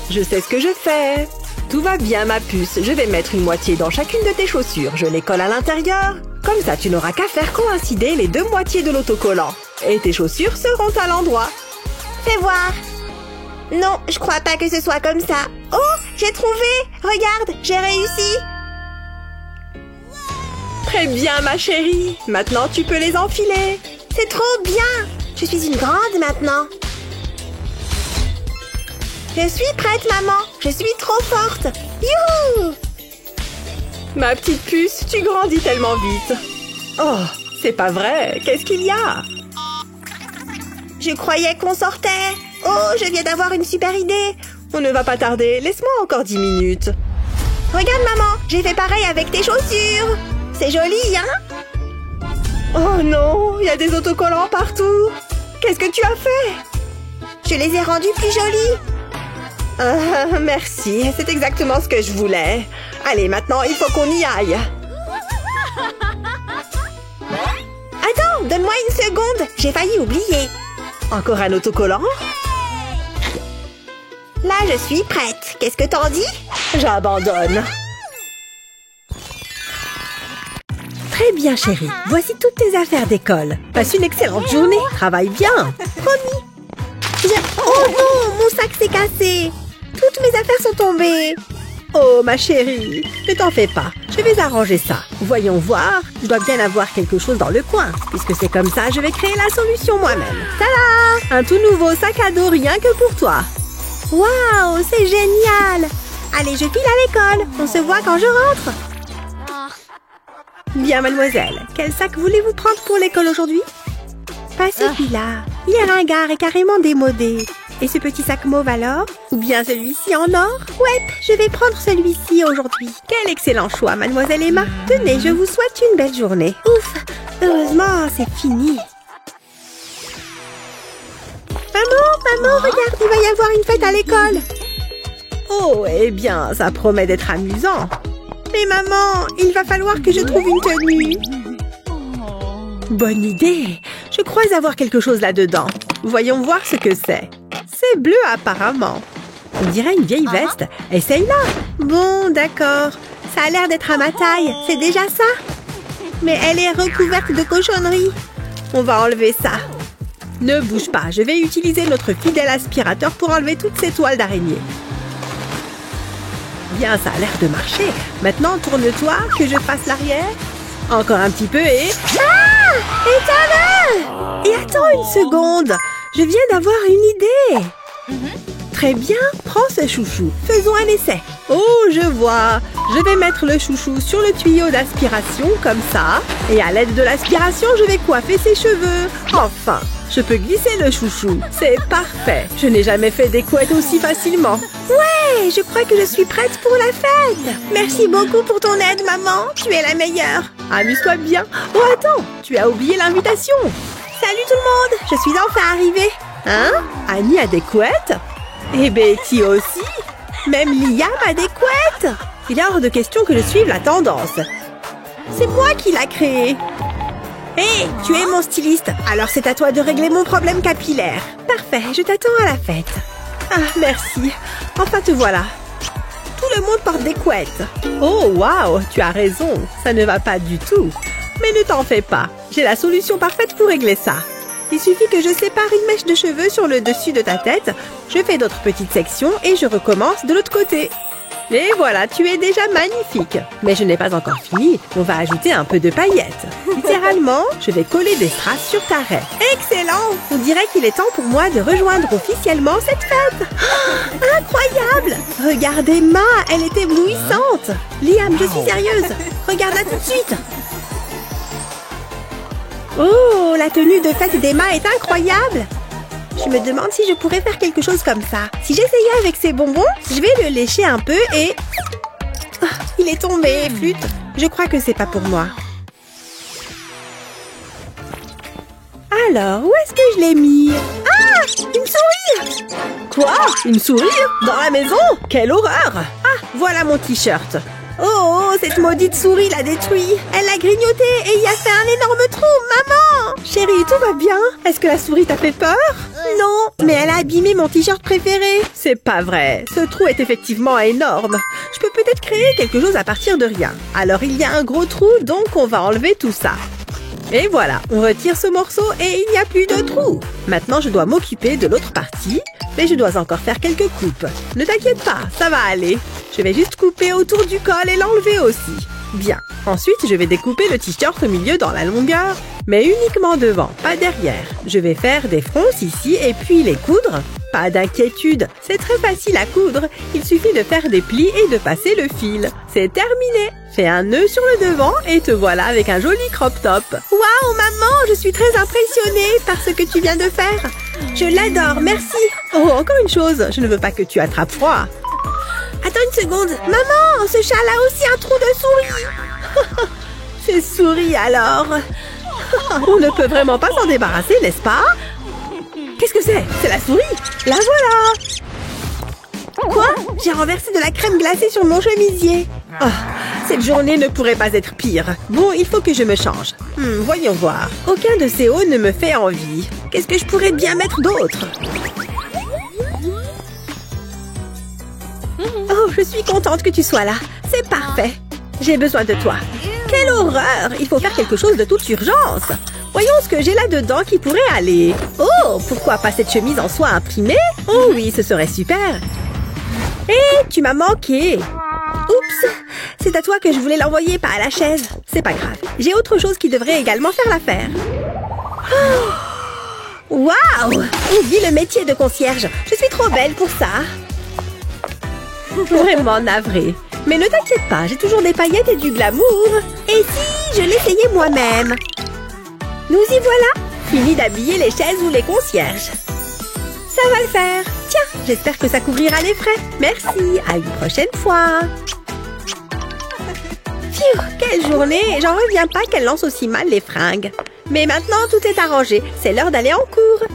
Je sais ce que je fais. Tout va bien, ma puce. Je vais mettre une moitié dans chacune de tes chaussures. Je les colle à l'intérieur. Comme ça, tu n'auras qu'à faire coïncider les deux moitiés de l'autocollant. Et tes chaussures seront à l'endroit. Fais voir. Non, je crois pas que ce soit comme ça. Oh, j'ai trouvé. Regarde, j'ai réussi. Très bien, ma chérie. Maintenant, tu peux les enfiler. C'est trop bien. Je suis une grande maintenant. Je suis prête, maman. Je suis trop forte. Youhou! Ma petite puce, tu grandis tellement vite. Oh, c'est pas vrai. Qu'est-ce qu'il y a? Je croyais qu'on sortait. Oh, je viens d'avoir une super idée. On ne va pas tarder. Laisse-moi encore 10 minutes. Regarde, maman. J'ai fait pareil avec tes chaussures. C'est joli, hein? Oh non, il y a des autocollants partout. Qu'est-ce que tu as fait? Je les ai rendus plus jolis. Merci, c'est exactement ce que je voulais. Allez, maintenant, il faut qu'on y aille. Attends, donne-moi une seconde. J'ai failli oublier. Encore un autocollant? Là, je suis prête. Qu'est-ce que t'en dis? J'abandonne. Très bien, chérie. Voici toutes tes affaires d'école. Passe une excellente journée. Travaille bien. Promis. Oh non, mon sac s'est cassé. Toutes mes affaires sont tombées. Oh, ma chérie, ne t'en fais pas. Je vais arranger ça. Voyons voir. Je dois bien avoir quelque chose dans le coin. Puisque c'est comme ça, je vais créer la solution moi-même. Tada! Un tout nouveau sac à dos rien que pour toi. Waouh, c'est génial. Allez, je file à l'école. On se voit quand je rentre. Bien, mademoiselle. Quel sac voulez-vous prendre pour l'école aujourd'hui? Pas celui-là. Il est ringard et carrément démodé. Et ce petit sac mauve alors? Ou bien celui-ci en or? Ouais, je vais prendre celui-ci aujourd'hui. Quel excellent choix, mademoiselle Emma. Tenez, je vous souhaite une belle journée. Ouf, heureusement, c'est fini. Maman, regarde, il va y avoir une fête à l'école. Oh, eh bien, ça promet d'être amusant. Mais maman, il va falloir que je trouve une tenue. Bonne idée. Je crois avoir quelque chose là-dedans. Voyons voir ce que c'est. C'est bleu apparemment. On dirait une vieille veste. Essaye-la. Bon, d'accord. Ça a l'air d'être à ma taille. C'est déjà ça? Mais elle est recouverte de cochonneries. On va enlever ça. Ne bouge pas. Je vais utiliser notre fidèle aspirateur pour enlever toutes ces toiles d'araignée. Bien, ça a l'air de marcher. Maintenant, tourne-toi, que je fasse l'arrière. Encore un petit peu et... Ah! Éteins-le! Et attends une seconde. Je viens d'avoir une idée. Très bien, prends ce chouchou. Faisons un essai. Oh, je vois. Je vais mettre le chouchou sur le tuyau d'aspiration, comme ça. Et à l'aide de l'aspiration, je vais coiffer ses cheveux. Enfin, je peux glisser le chouchou. C'est parfait. Je n'ai jamais fait des couettes aussi facilement. Ouais, je crois que je suis prête pour la fête. Merci beaucoup pour ton aide, maman. Tu es la meilleure. Amuse-toi bien. Oh, attends, tu as oublié l'invitation. Salut tout le monde, je suis enfin arrivée. Hein? Annie a des couettes? Et Betty aussi? Même Liam a des couettes? Il est hors de question que je suive la tendance. C'est moi qui l'a créée. Hé, tu es mon styliste, alors c'est à toi de régler mon problème capillaire. Parfait, je t'attends à la fête. Ah, merci. Enfin, te voilà. Tout le monde porte des couettes. Oh, waouh, tu as raison, ça ne va pas du tout. Mais ne t'en fais pas, j'ai la solution parfaite pour régler ça. Il suffit que je sépare une mèche de cheveux sur le dessus de ta tête, je fais d'autres petites sections et je recommence de l'autre côté. Et voilà, tu es déjà magnifique. Mais je n'ai pas encore fini, on va ajouter un peu de paillettes. Littéralement, je vais coller des strass sur ta raie. Excellent! On dirait qu'il est temps pour moi de rejoindre officiellement cette fête. Oh, incroyable! Regarde Emma, elle est éblouissante. Liam, je suis sérieuse. Regarde-la tout de suite. Oh, la tenue de fête d'Emma est incroyable! Je me demande si je pourrais faire quelque chose comme ça. Si j'essayais avec ces bonbons, je vais le lécher un peu et... Oh, il est tombé, flûte. Je crois que c'est pas pour moi. Alors, où est-ce que je l'ai mis? Ah! Une souris! Quoi? Une souris? Dans la maison? Quelle horreur! Ah, voilà mon t-shirt. Oh, cette maudite souris l'a détruit. Elle l'a grignoté et y a fait un énorme trou. Maman! Chérie, tout va bien? Est-ce que la souris t'a fait peur? Non, mais elle a abîmé mon t-shirt préféré. C'est pas vrai. Ce trou est effectivement énorme. Je peux peut-être créer quelque chose à partir de rien. Alors il y a un gros trou, donc on va enlever tout ça. Et voilà, on retire ce morceau et il n'y a plus de trou. Maintenant, je dois m'occuper de l'autre partie, mais je dois encore faire quelques coupes. Ne t'inquiète pas, ça va aller. Je vais juste couper autour du col et l'enlever aussi. Bien. Ensuite, je vais découper le t-shirt au milieu dans la longueur, mais uniquement devant, pas derrière. Je vais faire des fronces ici et puis les coudre. Pas d'inquiétude, c'est très facile à coudre. Il suffit de faire des plis et de passer le fil. C'est terminé. Fais un nœud sur le devant et te voilà avec un joli crop top. Waouh, maman, je suis très impressionnée par ce que tu viens de faire. Je l'adore, merci. Oh, encore une chose, je ne veux pas que tu attrapes froid. Attends une seconde. Maman, ce châle a aussi un trou de souris. C'est souris alors. On ne peut vraiment pas s'en débarrasser, n'est-ce pas? Qu'est-ce que c'est? C'est la souris. La voilà. Quoi? J'ai renversé de la crème glacée sur mon chemisier. Oh, cette journée ne pourrait pas être pire. Bon, il faut que je me change. Voyons voir. Aucun de ces hauts ne me fait envie. Qu'est-ce que je pourrais bien mettre d'autre? Oh, je suis contente que tu sois là. C'est parfait. J'ai besoin de toi. Quelle horreur! Il faut faire quelque chose de toute urgence. Voyons ce que j'ai là-dedans qui pourrait aller. Oh, pourquoi pas cette chemise en soie imprimée? Oh oui, ce serait super. Hé, tu m'as manqué. Oups, c'est à toi que je voulais l'envoyer, pas à la chaise. C'est pas grave. J'ai autre chose qui devrait également faire l'affaire. Oh. Waouh! On vit le métier de concierge. Je suis trop belle pour ça. Vraiment navrée. Mais ne t'inquiète pas, j'ai toujours des paillettes et du glamour. Et si je l'essayais moi-même? Nous y voilà. Fini d'habiller les chaises ou les concierges. Ça va le faire. Tiens, j'espère que ça couvrira les frais. Merci, à une prochaine fois. Phew, quelle journée. J'en reviens pas qu'elle lance aussi mal les fringues. Mais maintenant, tout est arrangé. C'est l'heure d'aller en cours.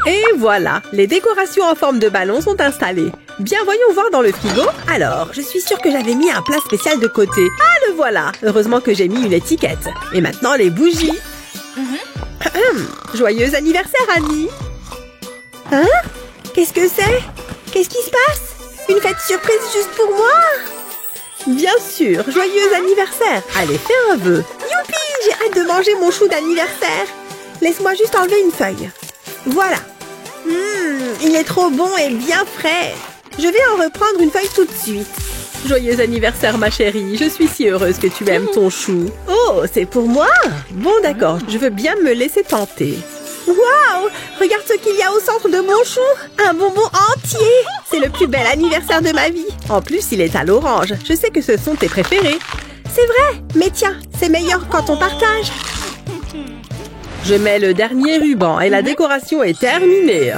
Et voilà, les décorations en forme de ballon sont installées. Bien, voyons voir dans le frigo. Alors, je suis sûre que j'avais mis un plat spécial de côté. Ah, le voilà. Heureusement que j'ai mis une étiquette. Et maintenant, les bougies. Joyeux anniversaire, Annie. Hein? Qu'est-ce que c'est? Qu'est-ce qui se passe? Une fête surprise juste pour moi? Bien sûr, joyeux anniversaire. Allez, fais un vœu. Youpi, j'ai hâte de manger mon chou d'anniversaire. Laisse-moi juste enlever une feuille. Voilà. Il est trop bon et bien frais. Je vais en reprendre une feuille tout de suite. Joyeux anniversaire, ma chérie. Je suis si heureuse que tu aimes ton chou. Oh, c'est pour moi? Bon, d'accord. Je veux bien me laisser tenter. Waouh! Regarde ce qu'il y a au centre de mon chou. Un bonbon entier. C'est le plus bel anniversaire de ma vie. En plus, il est à l'orange. Je sais que ce sont tes préférés. C'est vrai. Mais tiens, c'est meilleur quand on partage. Je mets le dernier ruban et la décoration est terminée.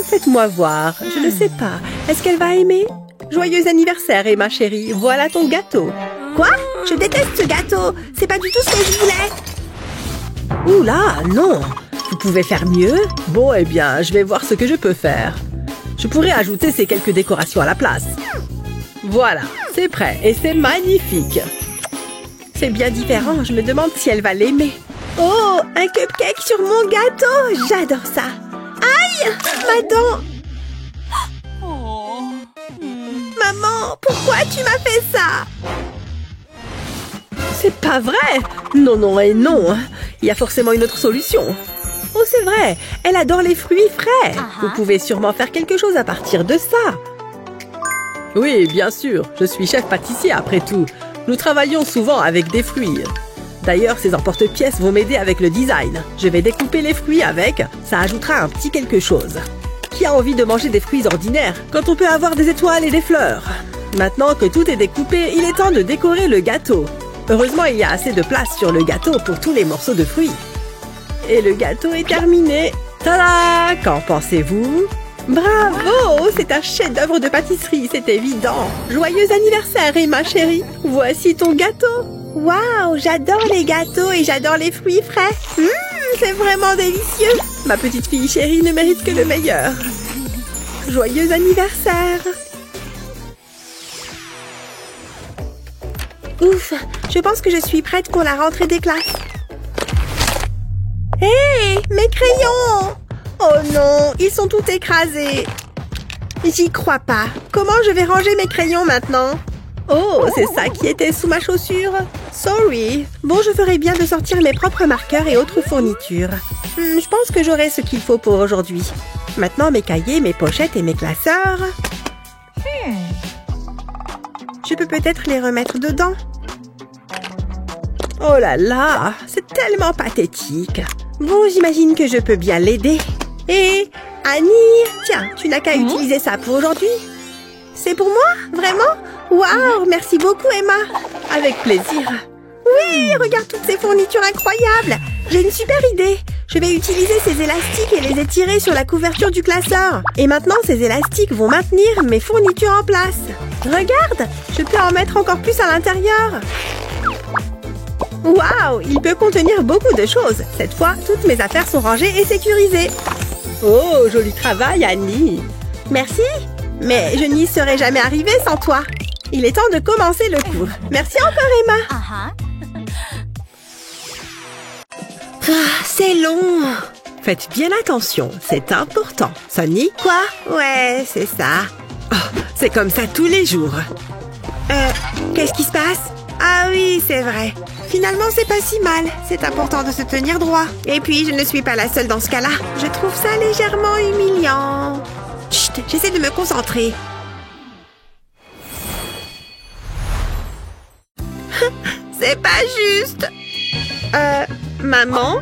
Faites-moi voir. Je ne sais pas. Est-ce qu'elle va aimer? Joyeux anniversaire, Emma chérie. Voilà ton gâteau. Quoi? Je déteste ce gâteau. C'est pas du tout ce que je voulais. Ouh là, non. Vous pouvez faire mieux? Bon, eh bien, je vais voir ce que je peux faire. Je pourrais ajouter ces quelques décorations à la place. Voilà, c'est prêt et c'est magnifique. C'est bien différent. Je me demande si elle va l'aimer. Oh, un cupcake sur mon gâteau. J'adore ça. Aïe, ma dent. Maman, pourquoi tu m'as fait ça? C'est pas vrai. Non, non et non. Il y a forcément une autre solution. Oh, c'est vrai. Elle adore les fruits frais. Vous pouvez sûrement faire quelque chose à partir de ça. Oui, bien sûr. Je suis chef pâtissier après tout. Nous travaillons souvent avec des fruits. D'ailleurs, ces emporte-pièces vont m'aider avec le design. Je vais découper les fruits avec. Ça ajoutera un petit quelque chose. Qui a envie de manger des fruits ordinaires quand on peut avoir des étoiles et des fleurs? Maintenant que tout est découpé, il est temps de décorer le gâteau. Heureusement, il y a assez de place sur le gâteau pour tous les morceaux de fruits. Et le gâteau est terminé. Tada! Qu'en pensez-vous? Bravo! C'est un chef-d'œuvre de pâtisserie, c'est évident. Joyeux anniversaire, Emma chérie. Voici ton gâteau. Waouh! J'adore les gâteaux et j'adore les fruits frais. C'est vraiment délicieux. Ma petite fille chérie ne mérite que le meilleur. Joyeux anniversaire. Ouf, je pense que je suis prête pour la rentrée des classes. Hé, mes crayons! Oh non, ils sont tout écrasés. J'y crois pas. Comment je vais ranger mes crayons maintenant? Oh, c'est ça qui était sous ma chaussure. Sorry. Bon, je ferais bien de sortir mes propres marqueurs et autres fournitures. Je pense que j'aurai ce qu'il faut pour aujourd'hui. Maintenant, mes cahiers, mes pochettes et mes classeurs. Je peux peut-être les remettre dedans. Oh là là, c'est tellement pathétique. Bon, j'imagine que je peux bien l'aider. Et Annie, tiens, tu n'as qu'à utiliser ça pour aujourd'hui. C'est pour moi? Vraiment? Waouh, merci beaucoup, Emma. Avec plaisir. Oui, regarde toutes ces fournitures incroyables. J'ai une super idée. Je vais utiliser ces élastiques et les étirer sur la couverture du classeur. Et maintenant, ces élastiques vont maintenir mes fournitures en place. Regarde, je peux en mettre encore plus à l'intérieur. Waouh, il peut contenir beaucoup de choses. Cette fois, toutes mes affaires sont rangées et sécurisées. Oh, joli travail, Annie. Merci, mais je n'y serais jamais arrivée sans toi. Il est temps de commencer le cours. Merci encore, Emma. C'est long. Faites bien attention, c'est important. Sonny? Quoi? Ouais, c'est ça. Oh, c'est comme ça tous les jours. Qu'est-ce qui se passe? Ah oui, c'est vrai. Finalement, c'est pas si mal. C'est important de se tenir droit. Et puis, je ne suis pas la seule dans ce cas-là. Je trouve ça légèrement humiliant. Chut, j'essaie de me concentrer. C'est pas juste. Maman?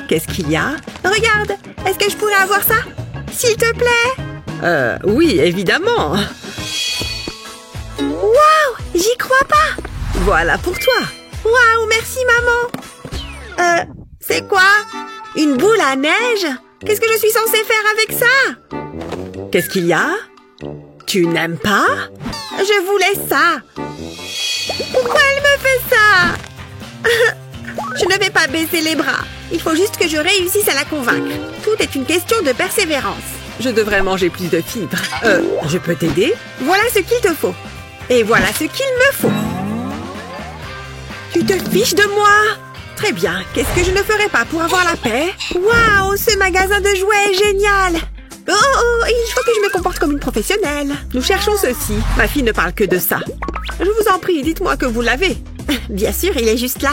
Qu'est-ce qu'il y a? Regarde, est-ce que je pourrais avoir ça? S'il te plaît? Oui, évidemment. Waouh, j'y crois pas. Voilà pour toi. Waouh, merci maman. C'est quoi? Une boule à neige? Qu'est-ce que je suis censée faire avec ça? Qu'est-ce qu'il y a? Tu n'aimes pas? Je voulais ça. Pourquoi elle me fait ça? Je ne vais pas baisser les bras. Il faut juste que je réussisse à la convaincre. Tout est une question de persévérance. Je devrais manger plus de fibres. Je peux t'aider? Voilà ce qu'il te faut. Et voilà ce qu'il me faut. Tu te fiches de moi? Très bien. Qu'est-ce que je ne ferais pas pour avoir la paix? Waouh, ce magasin de jouets est génial. Oh, il faut que je me comporte comme une professionnelle. Nous cherchons ceci. Ma fille ne parle que de ça. Je vous en prie, dites-moi que vous l'avez. Bien sûr, il est juste là.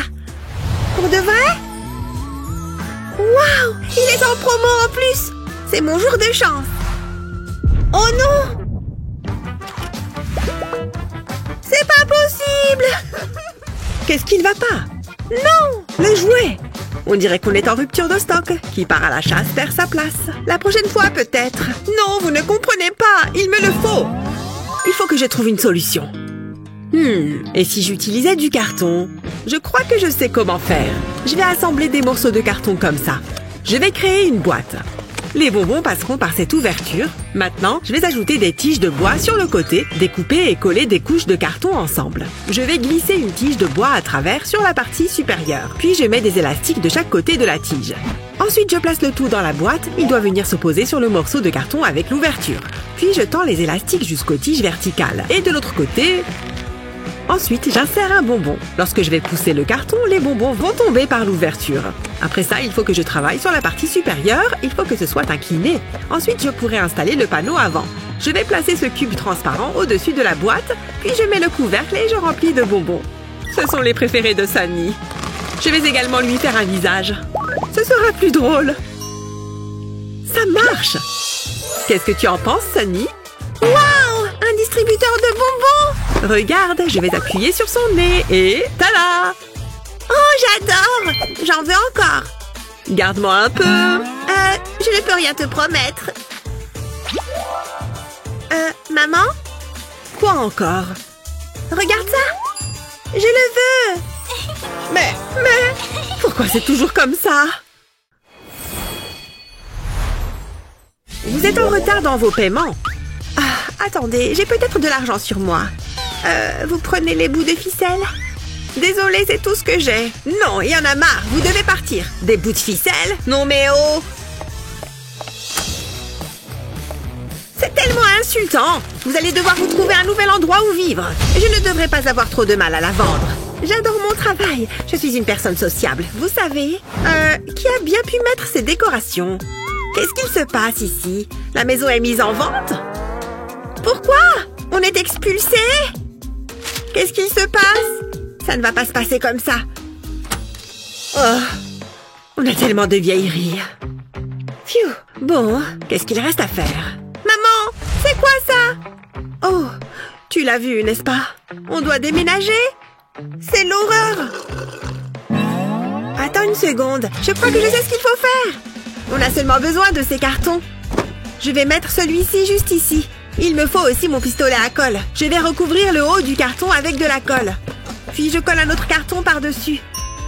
Pour de vrai? Waouh, il est en promo en plus. C'est mon jour de chance. Oh non! C'est pas possible! Qu'est-ce qui ne va pas? Non! Le jouet! On dirait qu'on est en rupture de stock. Qui part à la chasse perd sa place. La prochaine fois, peut-être. Non, vous ne comprenez pas. Il me le faut. Il faut que je trouve une solution. Et si j'utilisais du carton? Je crois que je sais comment faire. Je vais assembler des morceaux de carton comme ça. Je vais créer une boîte. Les bonbons passeront par cette ouverture. Maintenant, je vais ajouter des tiges de bois sur le côté, découper et coller des couches de carton ensemble. Je vais glisser une tige de bois à travers sur la partie supérieure. Puis je mets des élastiques de chaque côté de la tige. Ensuite, je place le tout dans la boîte. Il doit venir se poser sur le morceau de carton avec l'ouverture. Puis je tends les élastiques jusqu'aux tiges verticales. Et de l'autre côté... Ensuite, j'insère un bonbon. Lorsque je vais pousser le carton, les bonbons vont tomber par l'ouverture. Après ça, il faut que je travaille sur la partie supérieure. Il faut que ce soit incliné. Ensuite, je pourrai installer le panneau avant. Je vais placer ce cube transparent au-dessus de la boîte, puis je mets le couvercle et je remplis de bonbons. Ce sont les préférés de Sunny. Je vais également lui faire un visage. Ce sera plus drôle. Ça marche! Qu'est-ce que tu en penses, Sunny? Waouh! Un distributeur de bonbons! Regarde, je vais appuyer sur son nez et... tada! Oh, j'adore! J'en veux encore! Garde-moi un peu! Je ne peux rien te promettre. Maman? Quoi encore? Regarde ça! Je le veux! Mais... Pourquoi c'est toujours comme ça? Vous êtes en retard dans vos paiements. Attendez, j'ai peut-être de l'argent sur moi. Vous prenez les bouts de ficelle? Désolée, c'est tout ce que j'ai. Non, il y en a marre, vous devez partir. Des bouts de ficelle? Non mais oh! C'est tellement insultant. Vous allez devoir vous trouver un nouvel endroit où vivre. Je ne devrais pas avoir trop de mal à la vendre. J'adore mon travail. Je suis une personne sociable, vous savez. Qui a bien pu mettre ces décorations? Qu'est-ce qu'il se passe ici? La maison est mise en vente? Pourquoi? On est expulsés? Qu'est-ce qu'il se passe? Ça ne va pas se passer comme ça. Oh, on a tellement de vieilleries. Phew, bon, qu'est-ce qu'il reste à faire? Maman, c'est quoi ça? Oh, tu l'as vu, n'est-ce pas? On doit déménager? C'est l'horreur! Attends une seconde, je crois que je sais ce qu'il faut faire. On a seulement besoin de ces cartons. Je vais mettre celui-ci juste ici. Il me faut aussi mon pistolet à colle. Je vais recouvrir le haut du carton avec de la colle. Puis je colle un autre carton par-dessus.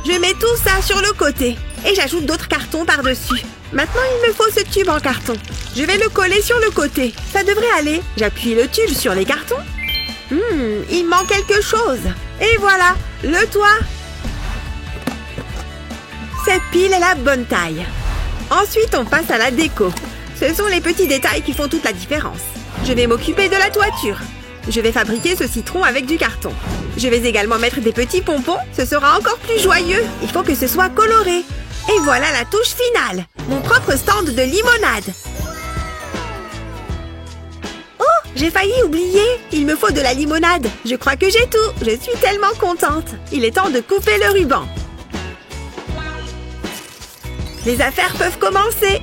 Je mets tout ça sur le côté. Et j'ajoute d'autres cartons par-dessus. Maintenant, il me faut ce tube en carton. Je vais le coller sur le côté. Ça devrait aller. J'appuie le tube sur les cartons. Il manque quelque chose. Et voilà, le toit. Cette pile est la bonne taille. Ensuite, on passe à la déco. Ce sont les petits détails qui font toute la différence. Je vais m'occuper de la toiture. Je vais fabriquer ce citron avec du carton. Je vais également mettre des petits pompons. Ce sera encore plus joyeux. Il faut que ce soit coloré. Et voilà la touche finale. Mon propre stand de limonade. Oh, j'ai failli oublier. Il me faut de la limonade. Je crois que j'ai tout. Je suis tellement contente. Il est temps de couper le ruban. Les affaires peuvent commencer.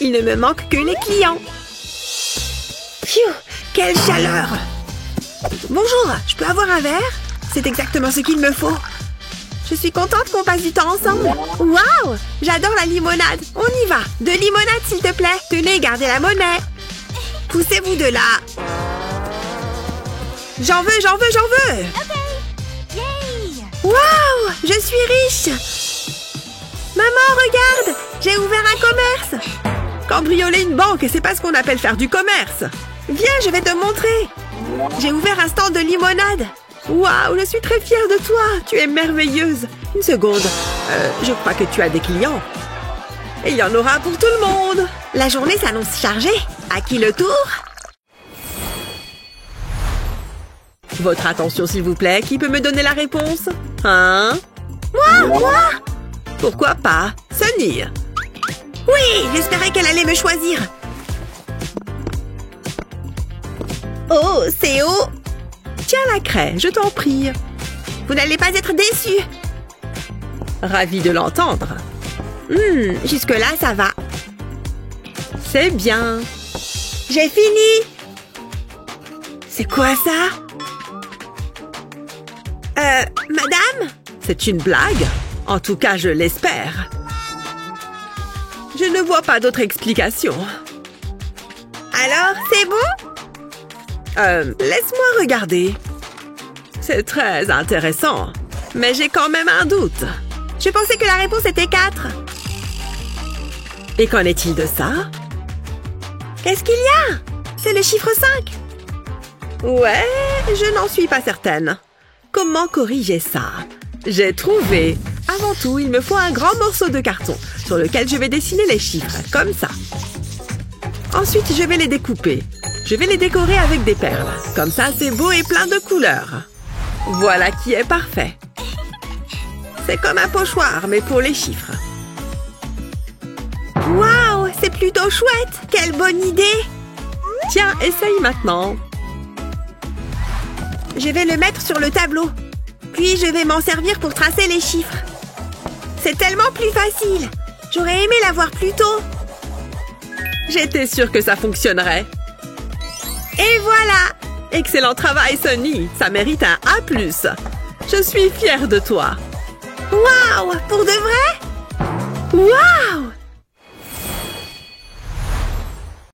Il ne me manque que les clients. Phew, quelle chaleur! Bonjour, je peux avoir un verre? C'est exactement ce qu'il me faut. Je suis contente qu'on passe du temps ensemble. Waouh! J'adore la limonade. On y va. De limonade, s'il te plaît. Tenez, gardez la monnaie. Poussez-vous de là. J'en veux, j'en veux, j'en veux. Yay! Waouh, je suis riche. Maman, regarde, j'ai ouvert un commerce. Cambrioler une banque, c'est pas ce qu'on appelle faire du commerce. Viens, je vais te montrer. J'ai ouvert un stand de limonade. Waouh, je suis très fière de toi. Tu es merveilleuse. Une seconde. Je crois que tu as des clients. Et il y en aura pour tout le monde. La journée s'annonce chargée. À qui le tour? Votre attention, s'il vous plaît. Qui peut me donner la réponse? Hein? Moi? Pourquoi pas? Sunny. Oui, j'espérais qu'elle allait me choisir. Oh, c'est haut. Tiens la craie, je t'en prie. Vous n'allez pas être déçus. Ravi de l'entendre. Jusque-là, ça va. C'est bien. J'ai fini. C'est quoi ça? Madame? C'est une blague? En tout cas, je l'espère. Je ne vois pas d'autre explication. Alors, c'est bon? Laisse-moi regarder. C'est très intéressant, mais j'ai quand même un doute. Je pensais que la réponse était 4. Et qu'en est-il de ça? Qu'est-ce qu'il y a? C'est le chiffre 5. Ouais, je n'en suis pas certaine. Comment corriger ça? J'ai trouvé. Avant tout, il me faut un grand morceau de carton sur lequel je vais dessiner les chiffres, comme ça. Ensuite, je vais les découper. Je vais les décorer avec des perles. Comme ça, c'est beau et plein de couleurs. Voilà qui est parfait. C'est comme un pochoir, mais pour les chiffres. Waouh, c'est plutôt chouette! Quelle bonne idée! Tiens, essaye maintenant. Je vais le mettre sur le tableau. Puis, je vais m'en servir pour tracer les chiffres. C'est tellement plus facile. J'aurais aimé l'avoir plus tôt. J'étais sûre que ça fonctionnerait. Et voilà! Excellent travail, Sunny. Ça mérite un A+. Je suis fière de toi. Waouh! Pour de vrai? Waouh!